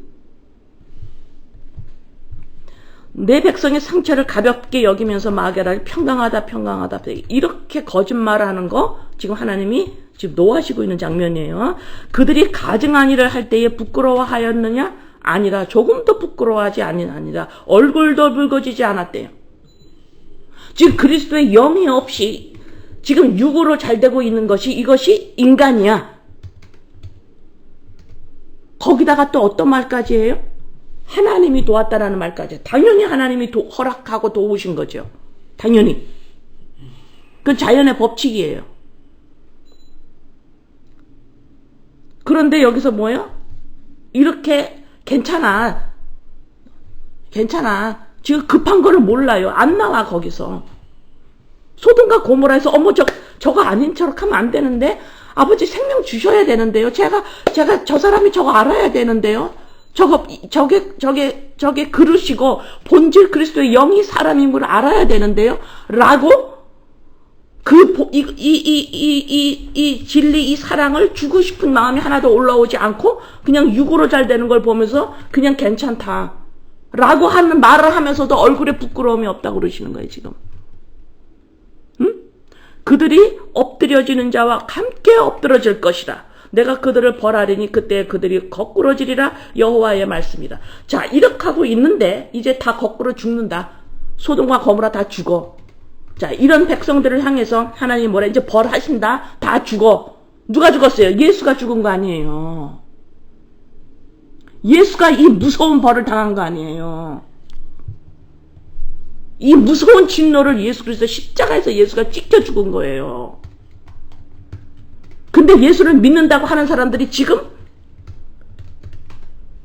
내 백성의 상처를 가볍게 여기면서 마게라를 평강하다 평강하다 이렇게 거짓말을 하는 거 지금 하나님이 지금 노하시고 있는 장면이에요. 그들이 가증한 일을 할 때에 부끄러워하였느냐? 아니라 조금도 부끄러워하지 아니라 얼굴도 붉어지지 않았대요. 지금 그리스도의 영이 없이 지금 육으로 잘 되고 있는 것이 이것이 인간이야. 거기다가 또 어떤 말까지 해요? 하나님이 도왔다라는 말까지. 당연히 하나님이 허락하고 도우신 거죠. 당연히. 그건 자연의 법칙이에요. 그런데 여기서 뭐예요? 이렇게 괜찮아. 지금 급한 거를 몰라요. 안 나와 거기서. 소돔과 고모라에서 어머 저거 아닌 척 하면 안 되는데 아버지 생명 주셔야 되는데요. 제가 저 사람이 저거 알아야 되는데요. 저게 그릇이고 본질 그리스도의 영이 사람임을 알아야 되는데요. 라고 이 진리, 이 사랑을 주고 싶은 마음이 하나도 올라오지 않고 그냥 육으로 잘 되는 걸 보면서 그냥 괜찮다 라고 하는 말을 하면서도 얼굴에 부끄러움이 없다고 그러시는 거예요, 지금. 응? 그들이 엎드려지는 자와 함께 엎드러질 것이라. 내가 그들을 벌하리니 그때 그들이 거꾸러지리라. 여호와의 말씀이다. 자, 이렇게 하고 있는데 이제 다 거꾸로 죽는다. 소돔과 고모라 다 죽어. 자, 이런 백성들을 향해서 하나님이 뭐라 이제 벌하신다. 다 죽어. 누가 죽었어요? 예수가 죽은 거 아니에요. 예수가 이 무서운 벌을 당한 거 아니에요. 이 무서운 진노를 예수 그리스도 십자가에서 예수가 찍혀 죽은 거예요. 근데 예수를 믿는다고 하는 사람들이 지금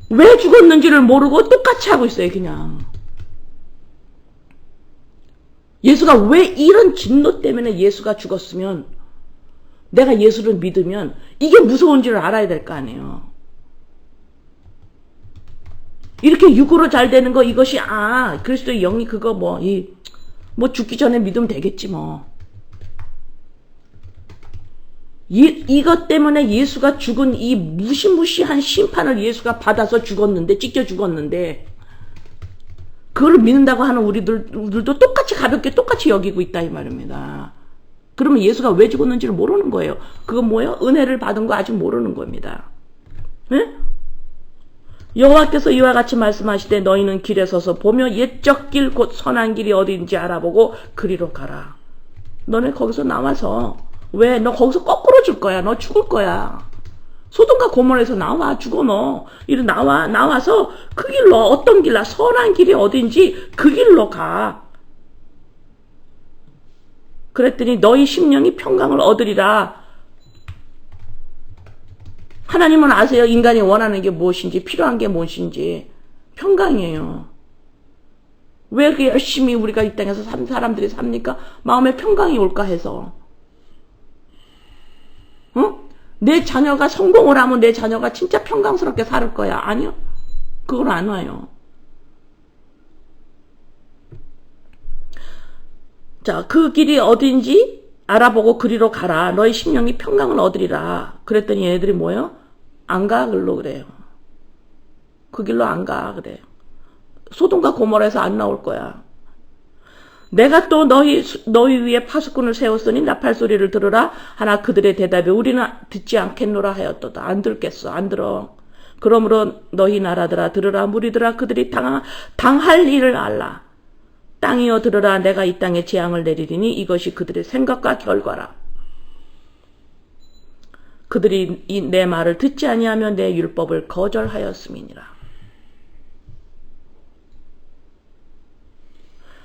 왜 죽었는지를 모르고 똑같이 하고 있어요, 그냥. 예수가 왜 이런 진노 때문에 예수가 죽었으면 내가 예수를 믿으면 이게 무서운 줄을 알아야 될 거 아니에요. 이렇게 육으로 잘 되는 거 이것이 그리스도의 영이 그거 뭐 죽기 전에 믿으면 되겠지 뭐. 이것 때문에 예수가 죽은 이 무시무시한 심판을 예수가 받아서 죽었는데, 찢겨 죽었는데, 그걸 믿는다고 하는 우리들도 똑같이 가볍게 똑같이 여기고 있다 이 말입니다. 그러면 예수가 왜 죽었는지를 모르는 거예요. 그건 뭐예요? 은혜를 받은 거 아직 모르는 겁니다. 네? 여호와께서 이와 같이 말씀하시되 너희는 길에 서서 보며 옛적 길 곧 선한 길이 어디인지 알아보고 그리로 가라. 너네 거기서 나와서 왜? 너 거기서 거꾸로 줄 거야. 너 죽을 거야. 소돔과 고모라에서 나와. 죽어 너. 이리 나와서 그 길로 어떤 길로 선한 길이 어딘지 그 길로 가. 그랬더니 너희 심령이 평강을 얻으리라. 하나님은 아세요. 인간이 원하는 게 무엇인지 필요한 게 무엇인지. 평강이에요. 왜 이렇게 열심히 우리가 이 땅에서 사람들이 삽니까? 마음에 평강이 올까 해서. 내 자녀가 성공을 하면 내 자녀가 진짜 평강스럽게 살 거야. 아니요. 그건 안 와요. 자, 그 길이 어딘지 알아보고 그리로 가라. 너희 심령이 평강을 얻으리라. 그랬더니 얘네들이 뭐예요? 안 가. 글로 그래요. 그 길로 안 가. 그래요. 소돔과 고모라에서 안 나올 거야. 내가 또 너희 위에 파수꾼을 세웠으니 나팔 소리를 들으라 하나 그들의 대답에 우리는 듣지 않겠노라 하였도다. 안 듣겠어. 안 들어. 그러므로 너희 나라들아 들으라. 무리들아 그들이 당할 일을 알라. 땅이여 들으라. 내가 이 땅에 재앙을 내리리니 이것이 그들의 생각과 결과라. 그들이 내 말을 듣지 아니하며 내 율법을 거절하였음이니라.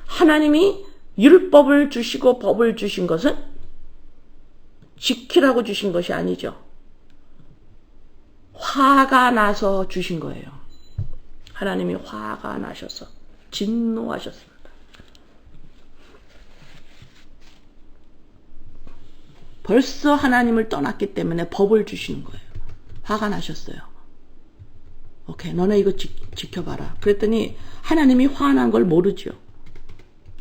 하나님이 율법을 주시고 법을 주신 것은 지키라고 주신 것이 아니죠. 화가 나서 주신 거예요. 하나님이 화가 나셔서 진노하셨습니다. 벌써 하나님을 떠났기 때문에 법을 주시는 거예요. 화가 나셨어요. 오케이, 너네 이거 지켜봐라. 그랬더니 하나님이 화난 걸 모르죠.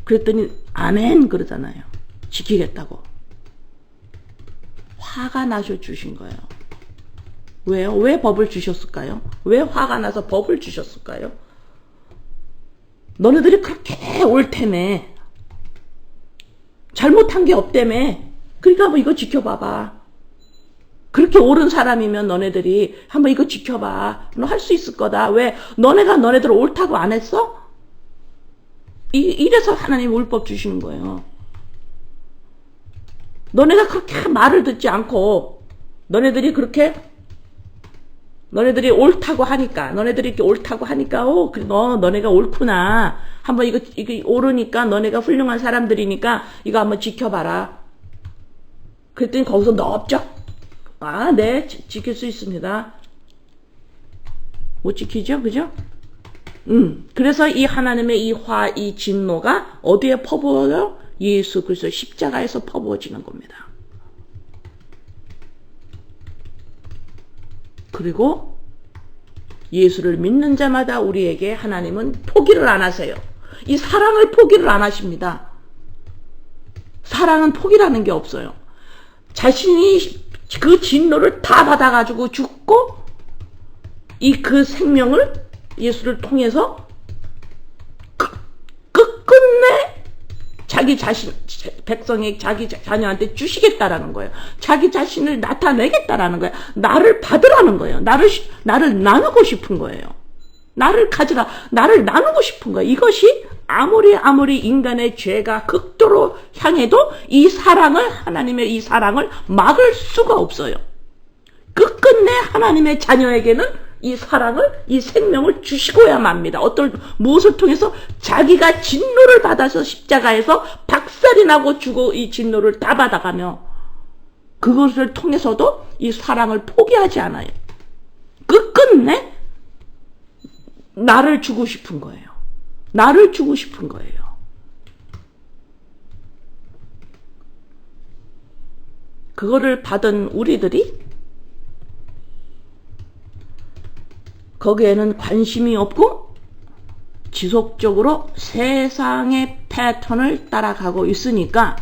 그랬더니 아멘 그러잖아요. 지키겠다고. 화가 나셔 주신 거예요. 왜요? 왜 법을 주셨을까요? 왜 화가 나서 법을 주셨을까요? 너네들이 그렇게 옳다며. 잘못한 게 없다며. 그러니까 한번 이거 지켜봐봐. 그렇게 옳은 사람이면 너네들이 한번 이거 지켜봐. 너 할 수 있을 거다. 왜? 너네들 옳다고 안 했어? 이래서 하나님 율법 주시는 거예요. 너네가 그렇게 말을 듣지 않고 너네들이 옳다고 하니까 너네들이 이렇게 옳다고 하니까 그래 너네가 옳구나. 한번 이거 옳으니까 너네가 훌륭한 사람들이니까 이거 한번 지켜봐라. 그랬더니 거기서 넓적 네 지킬 수 있습니다. 못 지키죠, 그죠? 그래서 이 하나님의 이 진노가 어디에 퍼부어요? 예수 그리스도 십자가에서 퍼부어지는 겁니다. 그리고 예수를 믿는 자마다 우리에게 하나님은 포기를 안 하세요. 이 사랑을 포기를 안 하십니다. 사랑은 포기라는 게 없어요. 자신이 그 진노를 다 받아가지고 죽고 그 생명을 예수를 통해서 끝끝내 자기 자신 백성의 자기 자녀한테 주시겠다라는 거예요. 자기 자신을 나타내겠다라는 거예요. 나를 받으라는 거예요. 나를 나누고 싶은 거예요. 나를 가지라. 나를 나누고 싶은 거예요. 이것이 아무리 인간의 죄가 극도로 향해도 이 사랑을 하나님의 이 사랑을 막을 수가 없어요. 끝끝내 하나님의 자녀에게는 이 사랑을, 이 생명을 주시고야 맙니다. 무엇을 통해서? 자기가 진노를 받아서 십자가에서 박살이 나고 죽어 이 진노를 다 받아가며 그것을 통해서도 이 사랑을 포기하지 않아요. 끝끝내 나를 주고 싶은 거예요. 나를 주고 싶은 거예요. 그거를 받은 우리들이 거기에는 관심이 없고 지속적으로 세상의 패턴을 따라가고 있으니까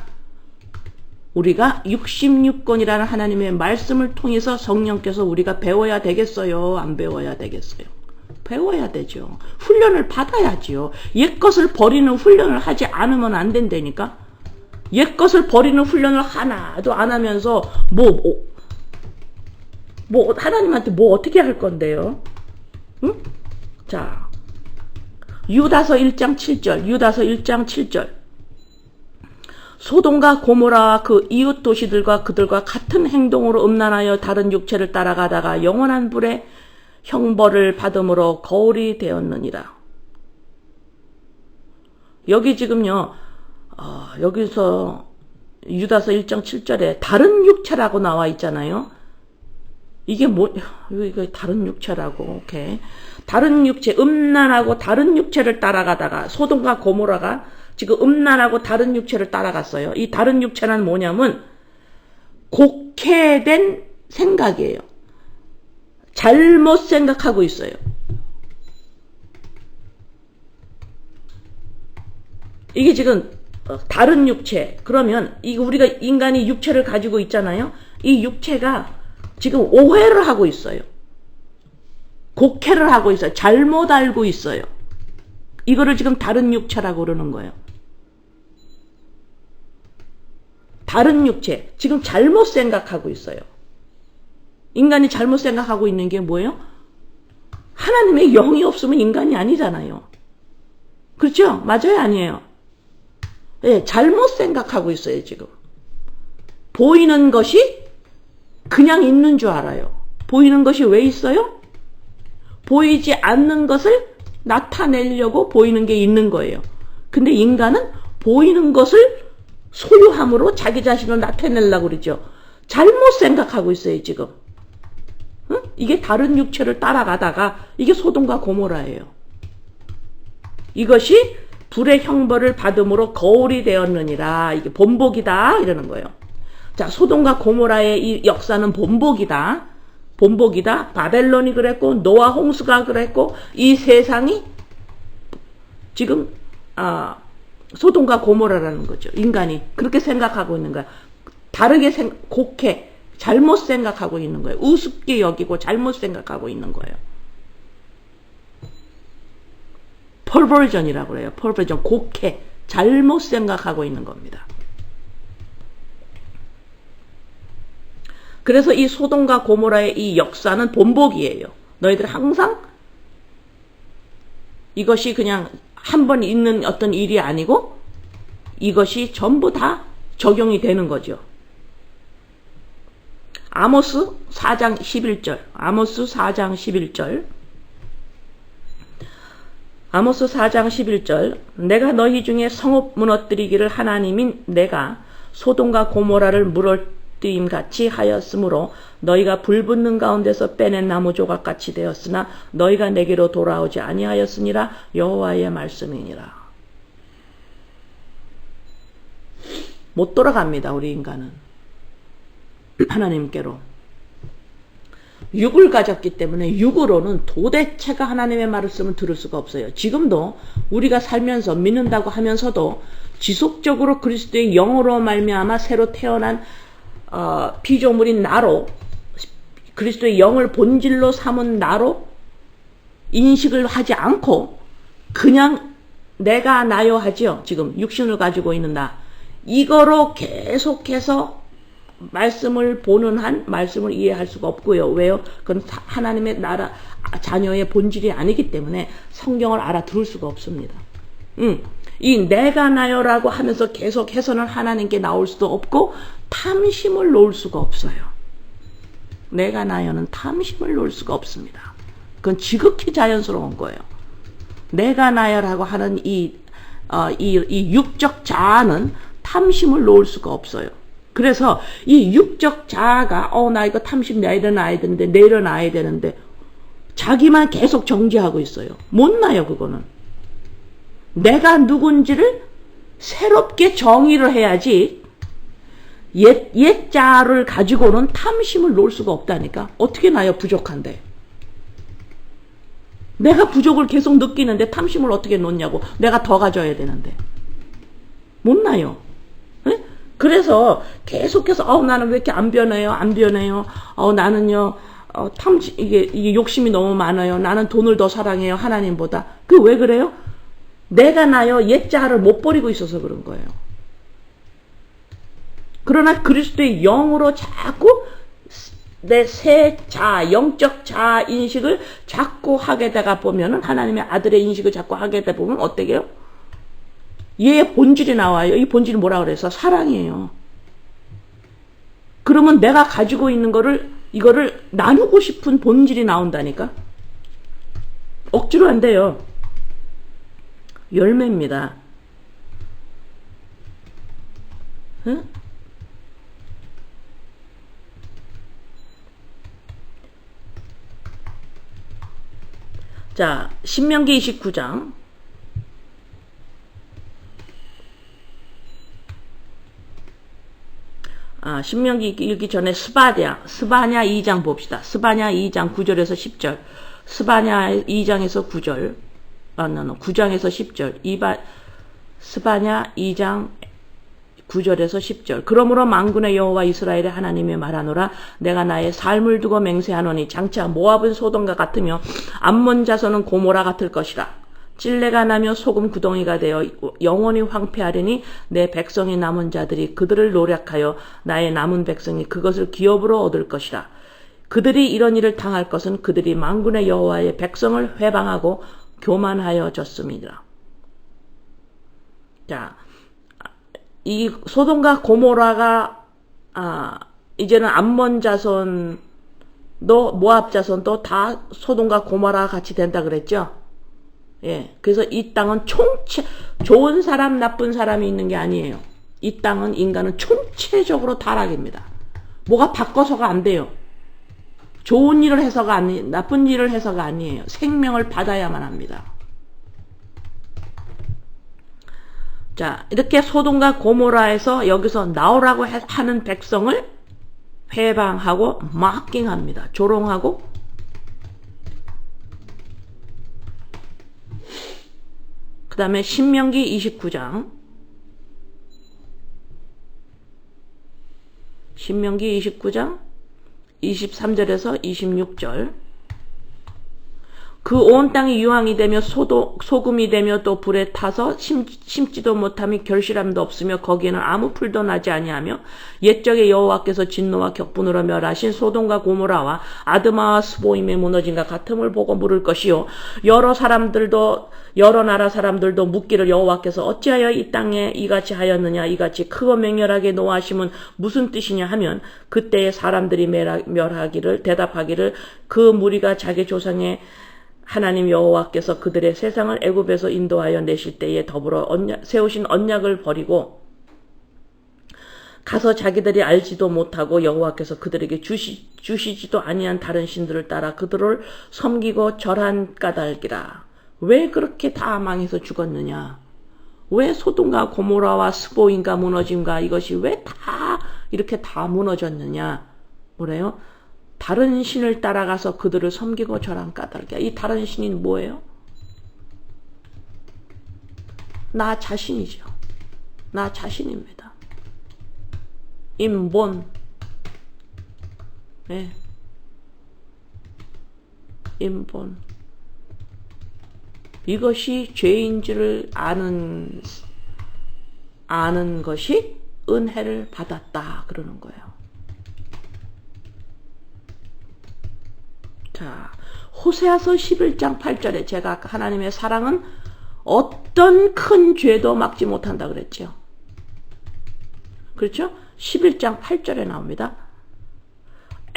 우리가 66권이라는 하나님의 말씀을 통해서 성령께서 우리가 배워야 되겠어요? 안 배워야 되겠어요? 배워야 되죠. 훈련을 받아야지요. 옛것을 버리는 훈련을 하지 않으면 안 된다니까. 옛것을 버리는 훈련을 하나도 안 하면서 하나님한테 뭐 어떻게 할 건데요? 응? 자, 유다서 1장 7절, 유다서 1장 7절. 소돔과 고모라와 그 이웃 도시들과 그들과 같은 행동으로 음란하여 다른 육체를 따라가다가 영원한 불에 형벌을 받음으로 거울이 되었느니라. 여기 지금요, 여기서 유다서 1장 7절에 다른 육체라고 나와 있잖아요. 이게 이거 다른 육체라고, 오케이. 다른 육체, 음란하고 다른 육체를 따라가다가 소돔과 고모라가 지금 음란하고 다른 육체를 따라갔어요. 이 다른 육체는 뭐냐면 곡해된 생각이에요. 잘못 생각하고 있어요. 이게 지금 다른 육체. 그러면 우리가 인간이 육체를 가지고 있잖아요. 이 육체가 지금 오해를 하고 있어요. 곡해를 하고 있어요. 잘못 알고 있어요. 이거를 지금 다른 육체라고 그러는 거예요. 다른 육체. 지금 잘못 생각하고 있어요. 인간이 잘못 생각하고 있는 게 뭐예요? 하나님의 영이 없으면 인간이 아니잖아요. 그렇죠? 맞아요? 아니에요? 네, 잘못 생각하고 있어요, 지금. 보이는 것이 그냥 있는 줄 알아요. 보이는 것이 왜 있어요? 보이지 않는 것을 나타내려고 보이는 게 있는 거예요. 근데 인간은 보이는 것을 소유함으로 자기 자신을 나타내려고 그러죠. 잘못 생각하고 있어요, 지금. 응? 이게 다른 육체를 따라가다가 이게 소돔과 고모라예요. 이것이 불의 형벌을 받음으로 거울이 되었느니라. 이게 본복이다 이러는 거예요. 자, 소돔과 고모라의 이 역사는 본복이다. 본복이다. 바벨론이 그랬고 노아 홍수가 그랬고 이 세상이 지금 소돔과 고모라라는 거죠. 인간이 그렇게 생각하고 있는 거야. 다르게 곡해 잘못 생각하고 있는 거예요. 우습게 여기고 잘못 생각하고 있는 거예요. perversion이라고 그래요. perversion, 곡해 잘못 생각하고 있는 겁니다. 그래서 이 소돔과 고모라의 이 역사는 본복이에요. 너희들 항상 이것이 그냥 한 번 있는 어떤 일이 아니고 이것이 전부 다 적용이 되는 거죠. 아모스 4장 11절. 아모스 4장 11절. 아모스 4장 11절. 내가 너희 중에 성읍 무너뜨리기를 하나님인 내가 소돔과 고모라를 무너뜨림같이 하였으므로 너희가 불붙는 가운데서 빼낸 나무 조각같이 되었으나 너희가 내게로 돌아오지 아니하였으니라. 여호와의 말씀이니라. 못 돌아갑니다. 우리 인간은 하나님께로. 육을 가졌기 때문에 육으로는 도대체가 하나님의 말씀을 들을 수가 없어요. 지금도 우리가 살면서 믿는다고 하면서도 지속적으로 그리스도의 영으로 말미암아 새로 태어난 피조물인 나로, 그리스도의 영을 본질로 삼은 나로 인식을 하지 않고 그냥 내가 나요 하지요. 지금 육신을 가지고 있는 나. 이거로 계속해서 말씀을 보는 한 말씀을 이해할 수가 없고요. 왜요? 그건 하나님의 나라 자녀의 본질이 아니기 때문에 성경을 알아들을 수가 없습니다. 이 내가 나요라고 하면서 계속해서는 하나님께 나올 수도 없고 탐심을 놓을 수가 없어요. 내가 나요는 탐심을 놓을 수가 없습니다. 그건 지극히 자연스러운 거예요. 내가 나요라고 하는 이 육적 자아는 탐심을 놓을 수가 없어요. 그래서 이 육적 자아가 나 이거 탐심 내려놔야 되는데 자기만 계속 정지하고 있어요. 못 나요. 그거는. 내가 누군지를 새롭게 정의를 해야지 옛자를 가지고는 탐심을 놓을 수가 없다니까. 어떻게 나요? 부족한데. 내가 부족을 계속 느끼는데 탐심을 어떻게 놓냐고. 내가 더 가져야 되는데. 못 나요. 네? 그래서 계속해서 나는 왜 이렇게 안 변해요? 안 변해요. 나는요. 이게 욕심이 너무 많아요. 나는 돈을 더 사랑해요. 하나님보다. 그 왜 그래요? 내가 나요. 옛자를 못 버리고 있어서 그런 거예요. 그러나 그리스도의 영으로 자꾸 내 새 자, 영적 자 인식을 자꾸 하게 되다 보면은 하나님의 아들의 인식을 자꾸 하게 되다 보면 어때게요? 얘의 본질이 나와요. 이 본질이 뭐라 그래서? 사랑이에요. 그러면 내가 가지고 있는 이거를 나누고 싶은 본질이 나온다니까? 억지로 안 돼요. 열매입니다. 응? 자, 신명기 29장. 신명기 읽기 전에 스바냐 2장 봅시다. 스바냐 2장 9절에서 10절. 스바냐 2장에서 9절. 9장에서 10절. 스바냐 2장 9절에서 10절. 그러므로 만군의 여호와 이스라엘의 하나님이 말하노라. 내가 나의 삶을 두고 맹세하노니 장차 모압은 소돔과 같으며 암몬 자손은 고모라 같을 것이라. 찔레가 나며 소금 구덩이가 되어 영원히 황폐하리니 내 백성이 남은 자들이 그들을 노력하여 나의 남은 백성이 그것을 기업으로 얻을 것이라. 그들이 이런 일을 당할 것은 그들이 만군의 여호와의 백성을 회방하고 교만하여졌음이니라. 자, 이 소돔과 고모라가 이제는 암몬 자손도 모압 자손도 다 소돔과 고모라가 같이 된다 그랬죠. 예, 그래서 이 땅은 좋은 사람 나쁜 사람이 있는 게 아니에요. 이 땅은 인간은 총체적으로 타락입니다. 뭐가 바꿔서가 안 돼요. 좋은 일을 해서가 나쁜 일을 해서가 아니에요. 생명을 받아야만 합니다. 자, 이렇게 소돔과 고모라에서 여기서 나오라고 하는 백성을 회방하고 마킹합니다. 조롱하고. 그 다음에 신명기 29장. 신명기 29장 23절에서 26절. 그 온 땅이 유황이 되며 소금이 되며 또 불에 타서 심지도 못함이 결실함도 없으며 거기에는 아무 풀도 나지 아니하며 옛적에 여호와께서 진노와 격분으로 멸하신 소돔과 고모라와 아드마와 스보임의 무너짐과 같음을 보고 물을 것이요 여러 나라 사람들도 묻기를 여호와께서 어찌하여 이 땅에 이같이 하였느냐 이같이 크고 맹렬하게 노하심은 무슨 뜻이냐 하면 그때의 사람들이 멸하기를 대답하기를 그 무리가 자기 조상의 하나님 여호와께서 그들의 세상을 애굽에서 인도하여 내실 때에 더불어 세우신 언약을 버리고 가서 자기들이 알지도 못하고 여호와께서 그들에게 주시지도 아니한 다른 신들을 따라 그들을 섬기고 절한 까닭이라. 왜 그렇게 다 망해서 죽었느냐? 왜 소돔과 고모라와 스보임과 무너짐과 이것이 왜 다 이렇게 다 무너졌느냐? 뭐래요? 다른 신을 따라가서 그들을 섬기고 절한 까닭이야. 이 다른 신이 뭐예요? 나 자신이죠. 나 자신입니다. 인본. 네. 인본. 이것이 죄인지를 아는 것이 은혜를 받았다 그러는 거예요. 자, 호세아서 11장 8절에 제가 하나님의 사랑은 어떤 큰 죄도 막지 못한다 그랬죠. 그렇죠? 11장 8절에 나옵니다.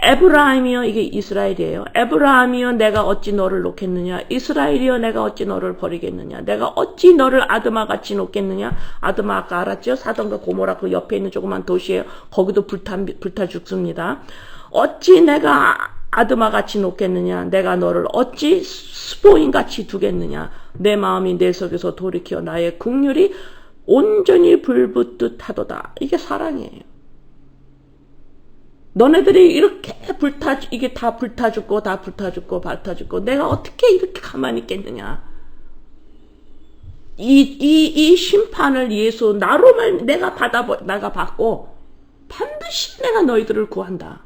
에브라임이여, 이게 이스라엘이에요. 에브라임이여 내가 어찌 너를 놓겠느냐. 이스라엘이여 내가 어찌 너를 버리겠느냐. 내가 어찌 너를 아드마같이 놓겠느냐. 아드마 아까 알았죠? 사돈과 고모라 그 옆에 있는 조그만 도시예요. 거기도 불타 죽습니다. 어찌 내가 아드마같이 놓겠느냐. 내가 너를 어찌 스보임같이 두겠느냐. 내 마음이 내 속에서 돌이켜 나의 긍휼이 온전히 불붙듯 하도다. 이게 사랑이에요. 너네들이 이렇게 이게 다 불타 죽고 내가 어떻게 이렇게 가만히 있겠느냐. 이 심판을 예수, 나로만 내가 받고, 반드시 내가 너희들을 구한다.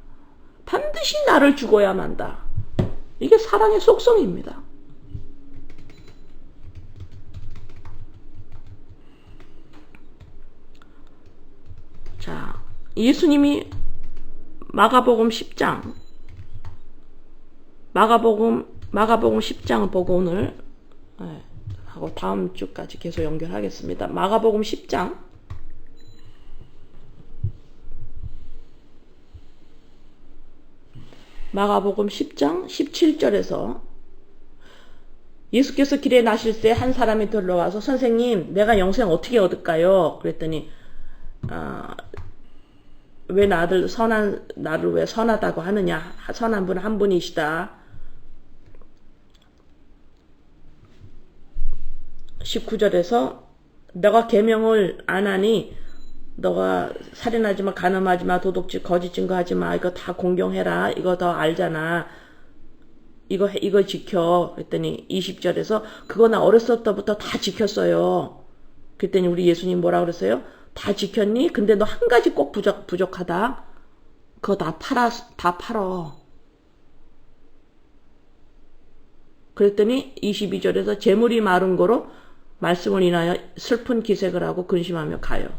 반드시 나를 죽어야 만다. 이게 사랑의 속성입니다. 자, 예수님이 마가복음 10장 마가복음 10장을 보고 오늘 하고 다음 주까지 계속 연결하겠습니다. 마가복음 10장 마가복음 10장 17절에서 예수께서 길에 나실 때 한 사람이 들러와서 선생님 내가 영생 어떻게 얻을까요? 그랬더니 왜 나를 왜 선하다고 하느냐. 선한 분 한 분이시다. 19절에서 너가 계명을 안 하니 너가 살인하지 마, 간음하지 마, 도둑질, 거짓 증거하지 마. 이거 다 공경해라. 이거 더 알잖아. 이거 지켜. 그랬더니 20절에서 그거 나 어렸을 때부터 다 지켰어요. 그랬더니 우리 예수님 뭐라 그랬어요? 다 지켰니? 근데 너 한 가지 꼭 부족하다. 그거 다 팔어. 그랬더니 22절에서 재물이 마른 거로 말씀을 인하여 슬픈 기색을 하고 근심하며 가요.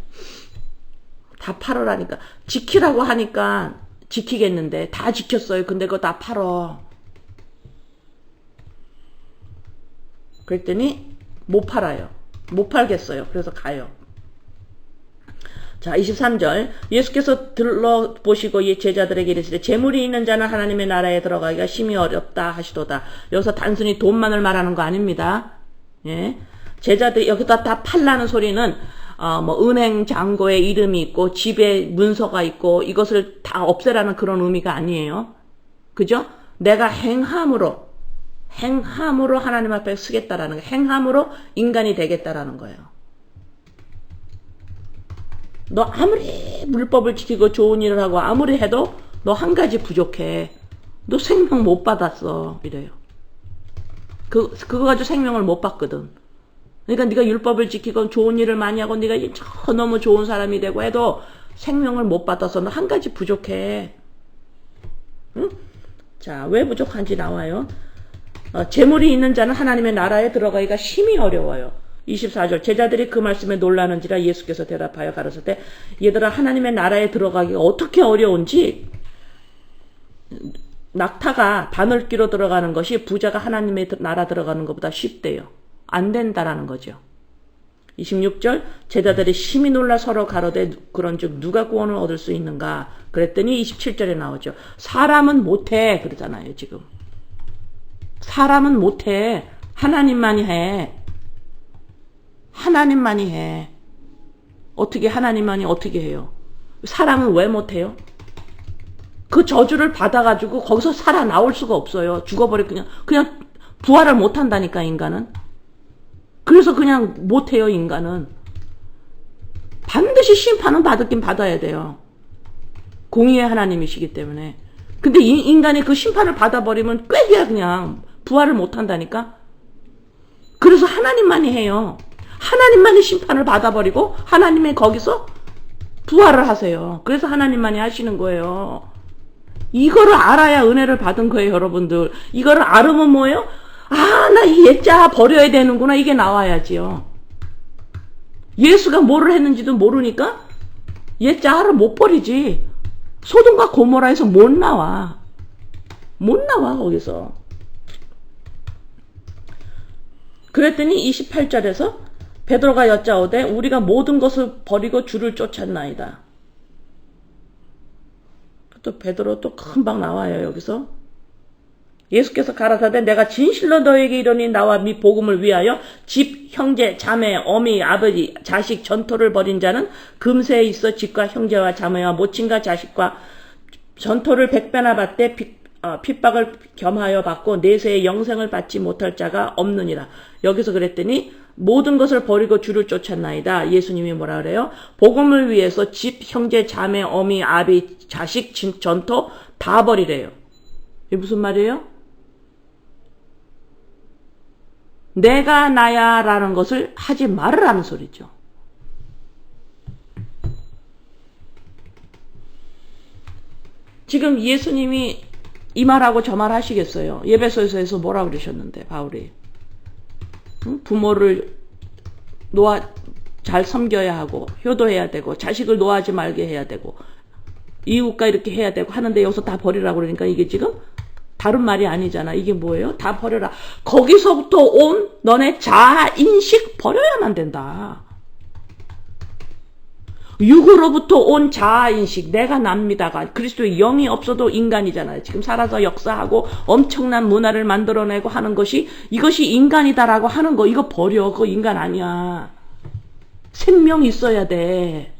다 팔으라니까. 지키라고 하니까 지키겠는데 다 지켰어요. 근데 그거 다 팔어. 그랬더니 못 팔아요. 못 팔겠어요. 그래서 가요. 자, 23절. 예수께서 들러보시고 이 제자들에게 이르시되 재물이 있는 자는 하나님의 나라에 들어가기가 심히 어렵다 하시도다. 여기서 단순히 돈만을 말하는 거 아닙니다. 예. 제자들이 여기다 다 팔라는 소리는 은행 잔고에 이름이 있고 집에 문서가 있고 이것을 다 없애라는 그런 의미가 아니에요. 그죠? 내가 행함으로 하나님 앞에 서겠다라는 거예요. 행함으로 인간이 되겠다라는 거예요. 너 아무리 물법을 지키고 좋은 일을 하고 아무리 해도 너 한 가지 부족해. 너 생명 못 받았어. 이래요. 그거 가지고 생명을 못 받거든. 그러니까 네가 율법을 지키고 좋은 일을 많이 하고 네가 너무 좋은 사람이 되고 해도 생명을 못 받아서 너 한 가지 부족해. 응? 자, 왜 부족한지 나와요. 재물이 있는 자는 하나님의 나라에 들어가기가 심히 어려워요. 24절. 제자들이 그 말씀에 놀라는지라 예수께서 대답하여 가르치되 얘들아 하나님의 나라에 들어가기가 어떻게 어려운지 낙타가 바늘귀로 들어가는 것이 부자가 하나님의 나라 들어가는 것보다 쉽대요. 안 된다라는 거죠. 26절. 제자들이 심히 놀라 서로 가로되 그런즉 누가 구원을 얻을 수 있는가. 그랬더니 27절에 나오죠. 사람은 못해 그러잖아요. 지금 사람은 못해. 하나님만이 해. 하나님만이 해. 하나님만이 어떻게 해요? 사람은 왜 못해요? 그 저주를 받아가지고 거기서 살아나올 수가 없어요. 죽어버려. 그냥 부활을 못한다니까 인간은. 그래서 그냥 못해요. 인간은. 반드시 심판은 받긴 받아야 돼요. 공의의 하나님이시기 때문에. 근데 인간이 그 심판을 받아버리면 꾀기야 그냥. 부활을 못한다니까. 그래서 하나님만이 해요. 하나님만이 심판을 받아버리고 하나님이 거기서 부활을 하세요. 그래서 하나님만이 하시는 거예요. 이거를 알아야 은혜를 받은 거예요. 여러분들. 이거를 알으면 뭐예요? 나 이 옛자 버려야 되는구나. 이게 나와야지요. 예수가 뭐를 했는지도 모르니까 옛자를 못 버리지. 소돔과 고모라에서 못 나와. 거기서. 그랬더니 28절에서 베드로가 여짜오되 우리가 모든 것을 버리고 주를 쫓았나이다. 또 베드로 또 금방 나와요. 여기서. 예수께서 가라사대 내가 진실로 너에게 이르니 나와 미 복음을 위하여 집, 형제, 자매, 어미, 아버지, 자식, 전토를 벌인 자는 금세에 있어 집과 형제와 자매와 모친과 자식과 전토를 100배나 받되 핍박을 겸하여 받고 내세에 영생을 받지 못할 자가 없느니라. 여기서 그랬더니 모든 것을 버리고 주를 쫓았나이다. 예수님이 뭐라 그래요? 복음을 위해서 집, 형제, 자매, 어미, 아비, 자식, 전토 다 버리래요. 이게 무슨 말이에요? 내가 나야 라는 것을 하지 말으라는 소리죠. 지금 예수님이 이 말하고 저 말 하시겠어요? 예배소에서 뭐라 그러셨는데 바울이 부모를 잘 섬겨야 하고 효도해야 되고 자식을 노하지 말게 해야 되고 이웃과 이렇게 해야 되고 하는데 여기서 다 버리라고 그러니까 이게 지금 다른 말이 아니잖아. 이게 뭐예요? 다 버려라. 거기서부터 온 너네 자아인식 버려야만 된다. 육으로부터 온 자아인식, 내가 납니다가 그리스도의 영이 없어도 인간이잖아요. 지금 살아서 역사하고 엄청난 문화를 만들어내고 하는 것이 이것이 인간이다라고 하는 거 이거 버려. 그거 인간 아니야. 생명이 있어야 돼.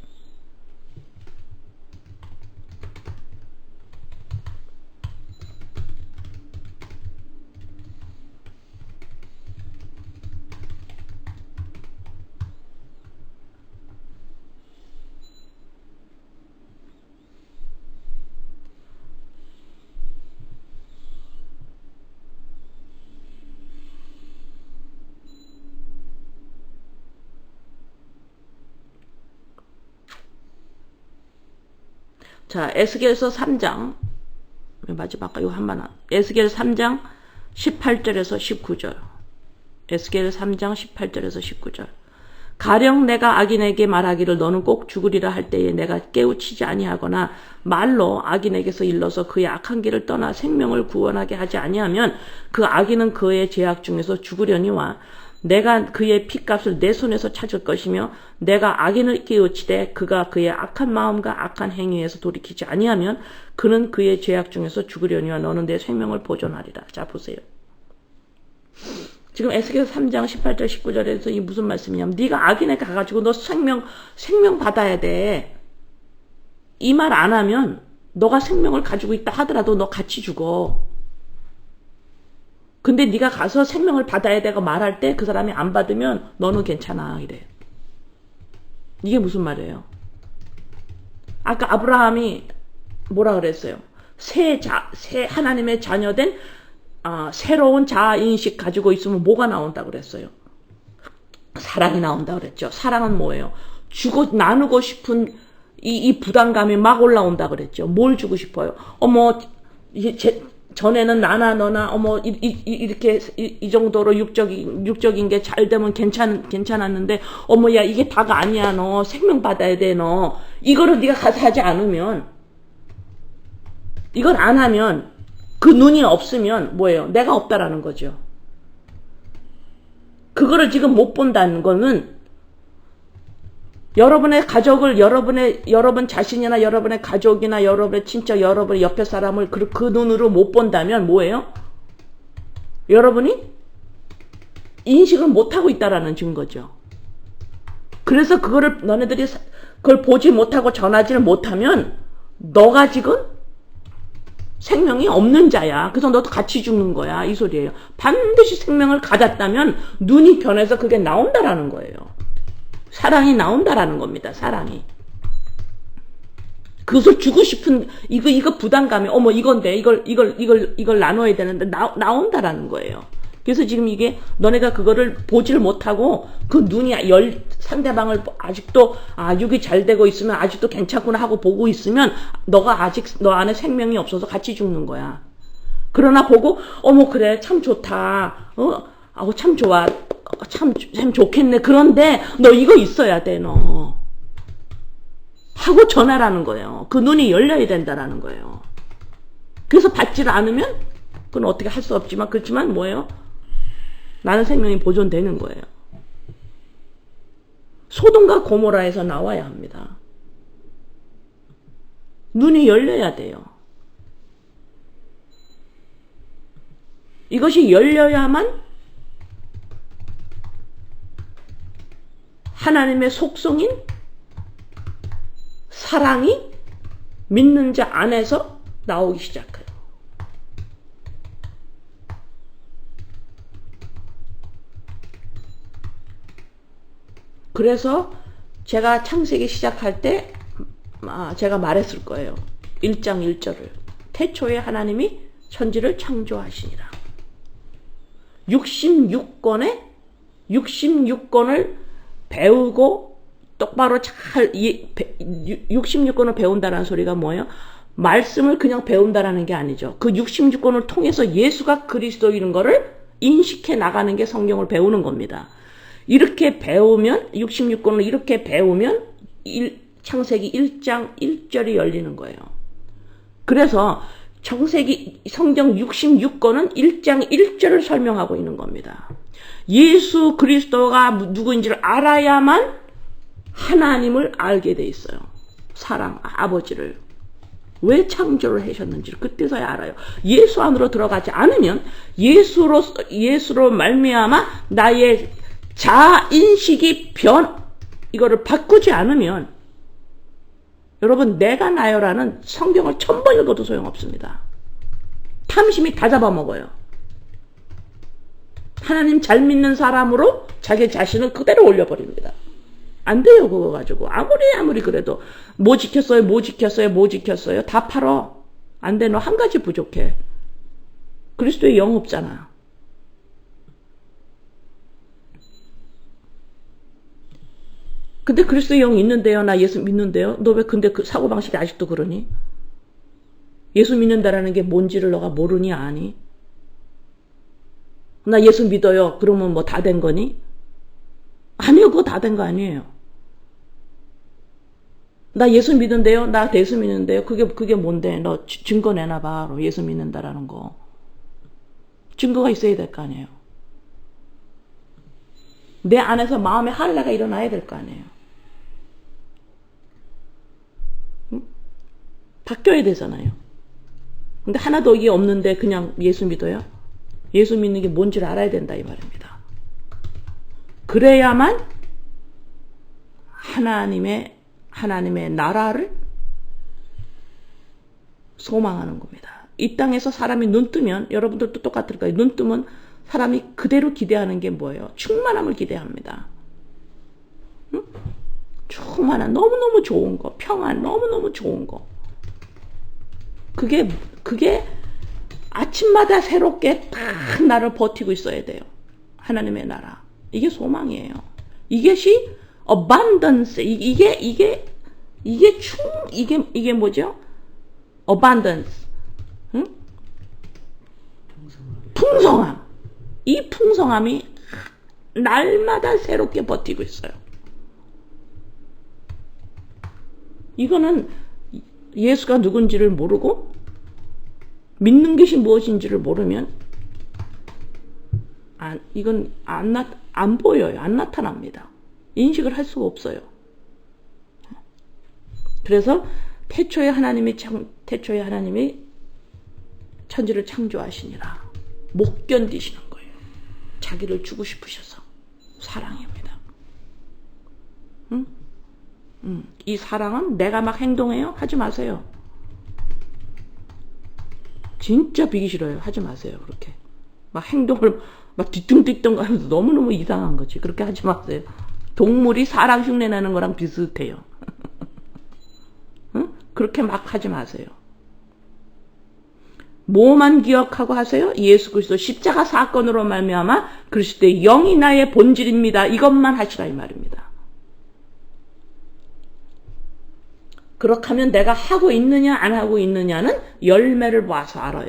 자, 에스겔서 3장 마지막 이거 한번 에스겔 3장 18절에서 19절. 에스겔 3장 18절에서 19절. 가령 내가 악인에게 말하기를 너는 꼭 죽으리라 할 때에 내가 깨우치지 아니하거나 말로 악인에게서 일러서 그의 악한 길을 떠나 생명을 구원하게 하지 아니하면 그 악인은 그의 죄악 중에서 죽으려니와 내가 그의 핏값을 내 손에서 찾을 것이며 내가 악인을 깨우치되 그가 그의 악한 마음과 악한 행위에서 돌이키지 아니하면 그는 그의 죄악 중에서 죽으려니와 너는 내 생명을 보존하리라. 자 보세요. 지금 에스겔 3장 18절 19절에서 이 무슨 말씀이냐면 네가 악인에게 가가지고 너 생명 받아야 돼. 이 말 안 하면 너가 생명을 가지고 있다 하더라도 너 같이 죽어. 근데 네가 가서 생명을 받아야 되고 말할 때 그 사람이 안 받으면 너는 괜찮아 이래. 이게 무슨 말이에요? 아까 아브라함이 뭐라 그랬어요? 새 하나님의 자녀된 새로운 자아인식 가지고 있으면 뭐가 나온다 그랬어요? 사랑이 나온다 그랬죠. 사랑은 뭐예요? 주고 나누고 싶은 이 부담감이 막 올라온다 그랬죠. 뭘 주고 싶어요? 전에는 나나 너나 이렇게 이 정도로 육적인 게 잘 되면 괜찮았는데 야 이게 다가 아니야. 너 생명 받아야 돼. 너 이거를 네가 가서 하지 않으면 이걸 안 하면 그 눈이 없으면 뭐예요? 내가 없다라는 거죠. 그거를 지금 못 본다는 거는 여러분의 가족을 여러분 자신이나 여러분의 가족이나 여러분의 친척 여러분의 옆에 사람을 그 눈으로 못 본다면 뭐예요? 여러분이 인식을 못하고 있다라는 증거죠. 그래서 그거를 너네들이 그걸 보지 못하고 전하지를 못하면 너가 지금 생명이 없는 자야. 그래서 너도 같이 죽는 거야. 이 소리예요. 반드시 생명을 가졌다면 눈이 변해서 그게 나온다라는 거예요. 사랑이 나온다라는 겁니다. 사랑이. 그것을 주고 싶은 이거 부담감이 이건데 이걸 나눠야 되는데 나온다라는 거예요. 그래서 지금 이게 너네가 그거를 보지를 못하고 그 눈이 상대방을 아직도 육이 잘 되고 있으면 아직도 괜찮구나 하고 보고 있으면 너가 아직 너 안에 생명이 없어서 같이 죽는 거야. 그러나 보고 그래 참 좋다. 참 좋아. 참 좋겠네. 그런데 너 이거 있어야 돼. 너 하고 전하라는 거예요. 그 눈이 열려야 된다라는 거예요. 그래서 받지를 않으면 그건 어떻게 할 수 없지만 그렇지만 뭐예요? 나는 생명이 보존되는 거예요. 소돔과 고모라에서 나와야 합니다. 눈이 열려야 돼요. 이것이 열려야만 하나님의 속성인 사랑이 믿는 자 안에서 나오기 시작해요. 그래서 제가 창세기 시작할 때 제가 말했을 거예요. 1장 1절을. 태초에 하나님이 천지를 창조하시니라. 66권을 배우고 똑바로 잘 66권을 배운다는 소리가 뭐예요? 말씀을 그냥 배운다라는 게 아니죠. 그 66권을 통해서 예수가 그리스도인 거를 인식해 나가는 게 성경을 배우는 겁니다. 이렇게 배우면 66권을 이렇게 배우면 창세기 1장 1절이 열리는 거예요. 그래서 창세기 성경 66권은 1장 1절을 설명하고 있는 겁니다. 예수 그리스도가 누구인지를 알아야만 하나님을 알게 돼 있어요. 사랑, 아버지를. 왜 창조를 하셨는지를 그때서야 알아요. 예수 안으로 들어가지 않으면 예수로 말미암아 나의 자인식이 이거를 바꾸지 않으면 여러분 내가 나요라는 성경을 1000번 읽어도 소용없습니다. 탐심이 다 잡아먹어요. 하나님 잘 사람으로 자기 자신을 그대로 올려버립니다. 안 돼요. 그거 가지고 아무리 그래도 뭐 지켰어요 다 팔어. 안 돼. 너 한 가지 부족해. 그리스도의 영 없잖아. 근데 그리스도의 영 있는데요. 나 예수 믿는데요. 너 왜 근데 그 사고방식이 아직도 그러니? 예수 믿는다라는 게 뭔지를 너가 모르니 아니? 나 예수 믿어요. 그러면 뭐 다 된 거니? 아니요. 그거 다 된 거 아니에요. 나 예수 믿는데요. 나 예수 믿는데요. 그게 뭔데? 너 증거 내놔봐. 예수 믿는다라는 거. 증거가 있어야 될 거 아니에요. 내 안에서 마음의 할례가 일어나야 될 거 아니에요. 응? 바뀌어야 되잖아요. 근데 하나도 이게 없는데 그냥 예수 믿어요? 예수 믿는 게 뭔지를 알아야 된다 이 말입니다. 그래야만 하나님의 나라를 소망하는 겁니다. 이 땅에서 사람이 눈 뜨면 여러분들도 똑같을 거예요. 눈 뜨면 사람이 그대로 기대하는 게 뭐예요? 충만함을 기대합니다. 응? 충만한 너무너무 좋은 거, 평안 너무너무 좋은 거. 그게 아침마다 새롭게 딱 나를 버티고 있어야 돼요. 하나님의 나라. 이게 소망이에요. 이것이 abundance. 이게 뭐죠? abundance. 응? 풍성함. 이 풍성함이 날마다 새롭게 버티고 있어요. 이거는 예수가 누군지를 모르고 믿는 것이 무엇인지를 모르면 이건 안 보여요. 안 나타납니다. 인식을 할 수가 없어요. 그래서 태초에 하나님이 천지를 창조하시니라. 못 견디시는 거예요. 자기를 주고 싶으셔서. 사랑입니다. 응? 이 사랑은 내가 막 행동해요? 하지 마세요. 진짜 비기 싫어요. 하지 마세요. 그렇게. 막 행동을 막 뒤뚱뒤뚱 하면서 너무너무 이상한 거지. 그렇게 하지 마세요. 동물이 사람 흉내내는 거랑 비슷해요. 응? 그렇게 막 하지 마세요. 뭐만 기억하고 하세요? 예수 그리스도 십자가 사건으로 말미암아 그리스도의 영이 나의 본질입니다. 이것만 하시라 이 말입니다. 그렇게 하면 내가 하고 있느냐 안 하고 있느냐는 열매를 보아서 알아요.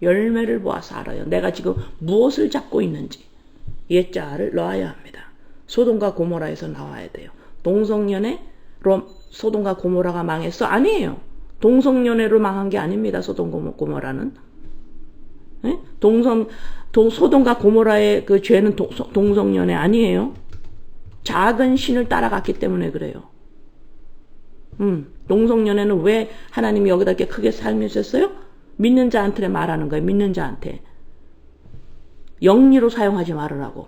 열매를 보아서 알아요. 내가 지금 무엇을 잡고 있는지 예자를 넣어야 합니다. 소돔과 고모라에서 나와야 돼요. 동성연애로 소돔과 고모라가 망했어? 아니에요. 동성연애로 망한 게 아닙니다. 소돔 고모라는. 네? 소돔과 고모라의 그 죄는 동성연애 아니에요. 작은 신을 따라갔기 때문에 그래요. 동성연애는 왜 하나님이 여기다 이렇게 크게 살면셨어요? 믿는 자한테 말하는 거예요. 믿는 자한테. 영리로 사용하지 말으라고.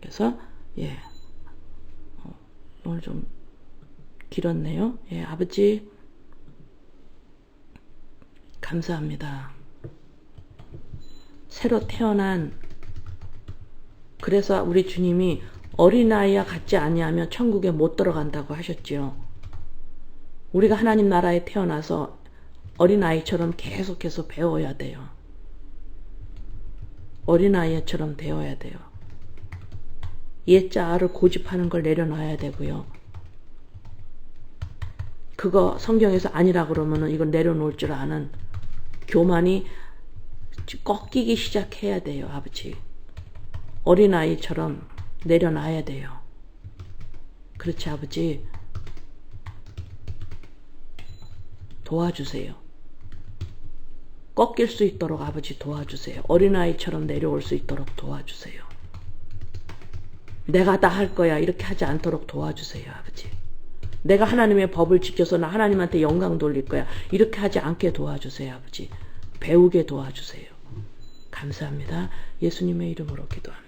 그래서 오늘 좀 길었네요. 아버지 감사합니다. 새로 태어난 그래서 우리 주님이 어린아이와 같지 아니하면 천국에 못 들어간다고 하셨지요. 우리가 하나님 나라에 태어나서 어린아이처럼 계속해서 배워야 돼요. 어린아이처럼 되어야 돼요. 옛자아를 고집하는 걸 내려놔야 되고요. 그거 성경에서 아니라 그러면은 이건 내려놓을 줄 아는 교만이 꺾이기 시작해야 돼요, 아버지. 어린아이처럼 내려놔야 돼요. 그렇지, 아버지. 도와주세요. 꺾일 수 있도록 아버지 도와주세요. 어린아이처럼 내려올 수 있도록 도와주세요. 내가 다 할 거야 이렇게 하지 않도록 도와주세요, 아버지. 내가 하나님의 법을 지켜서 나 하나님한테 영광 돌릴 거야 이렇게 하지 않게 도와주세요, 아버지. 배우게 도와주세요. 감사합니다. 예수님의 이름으로 기도합니다.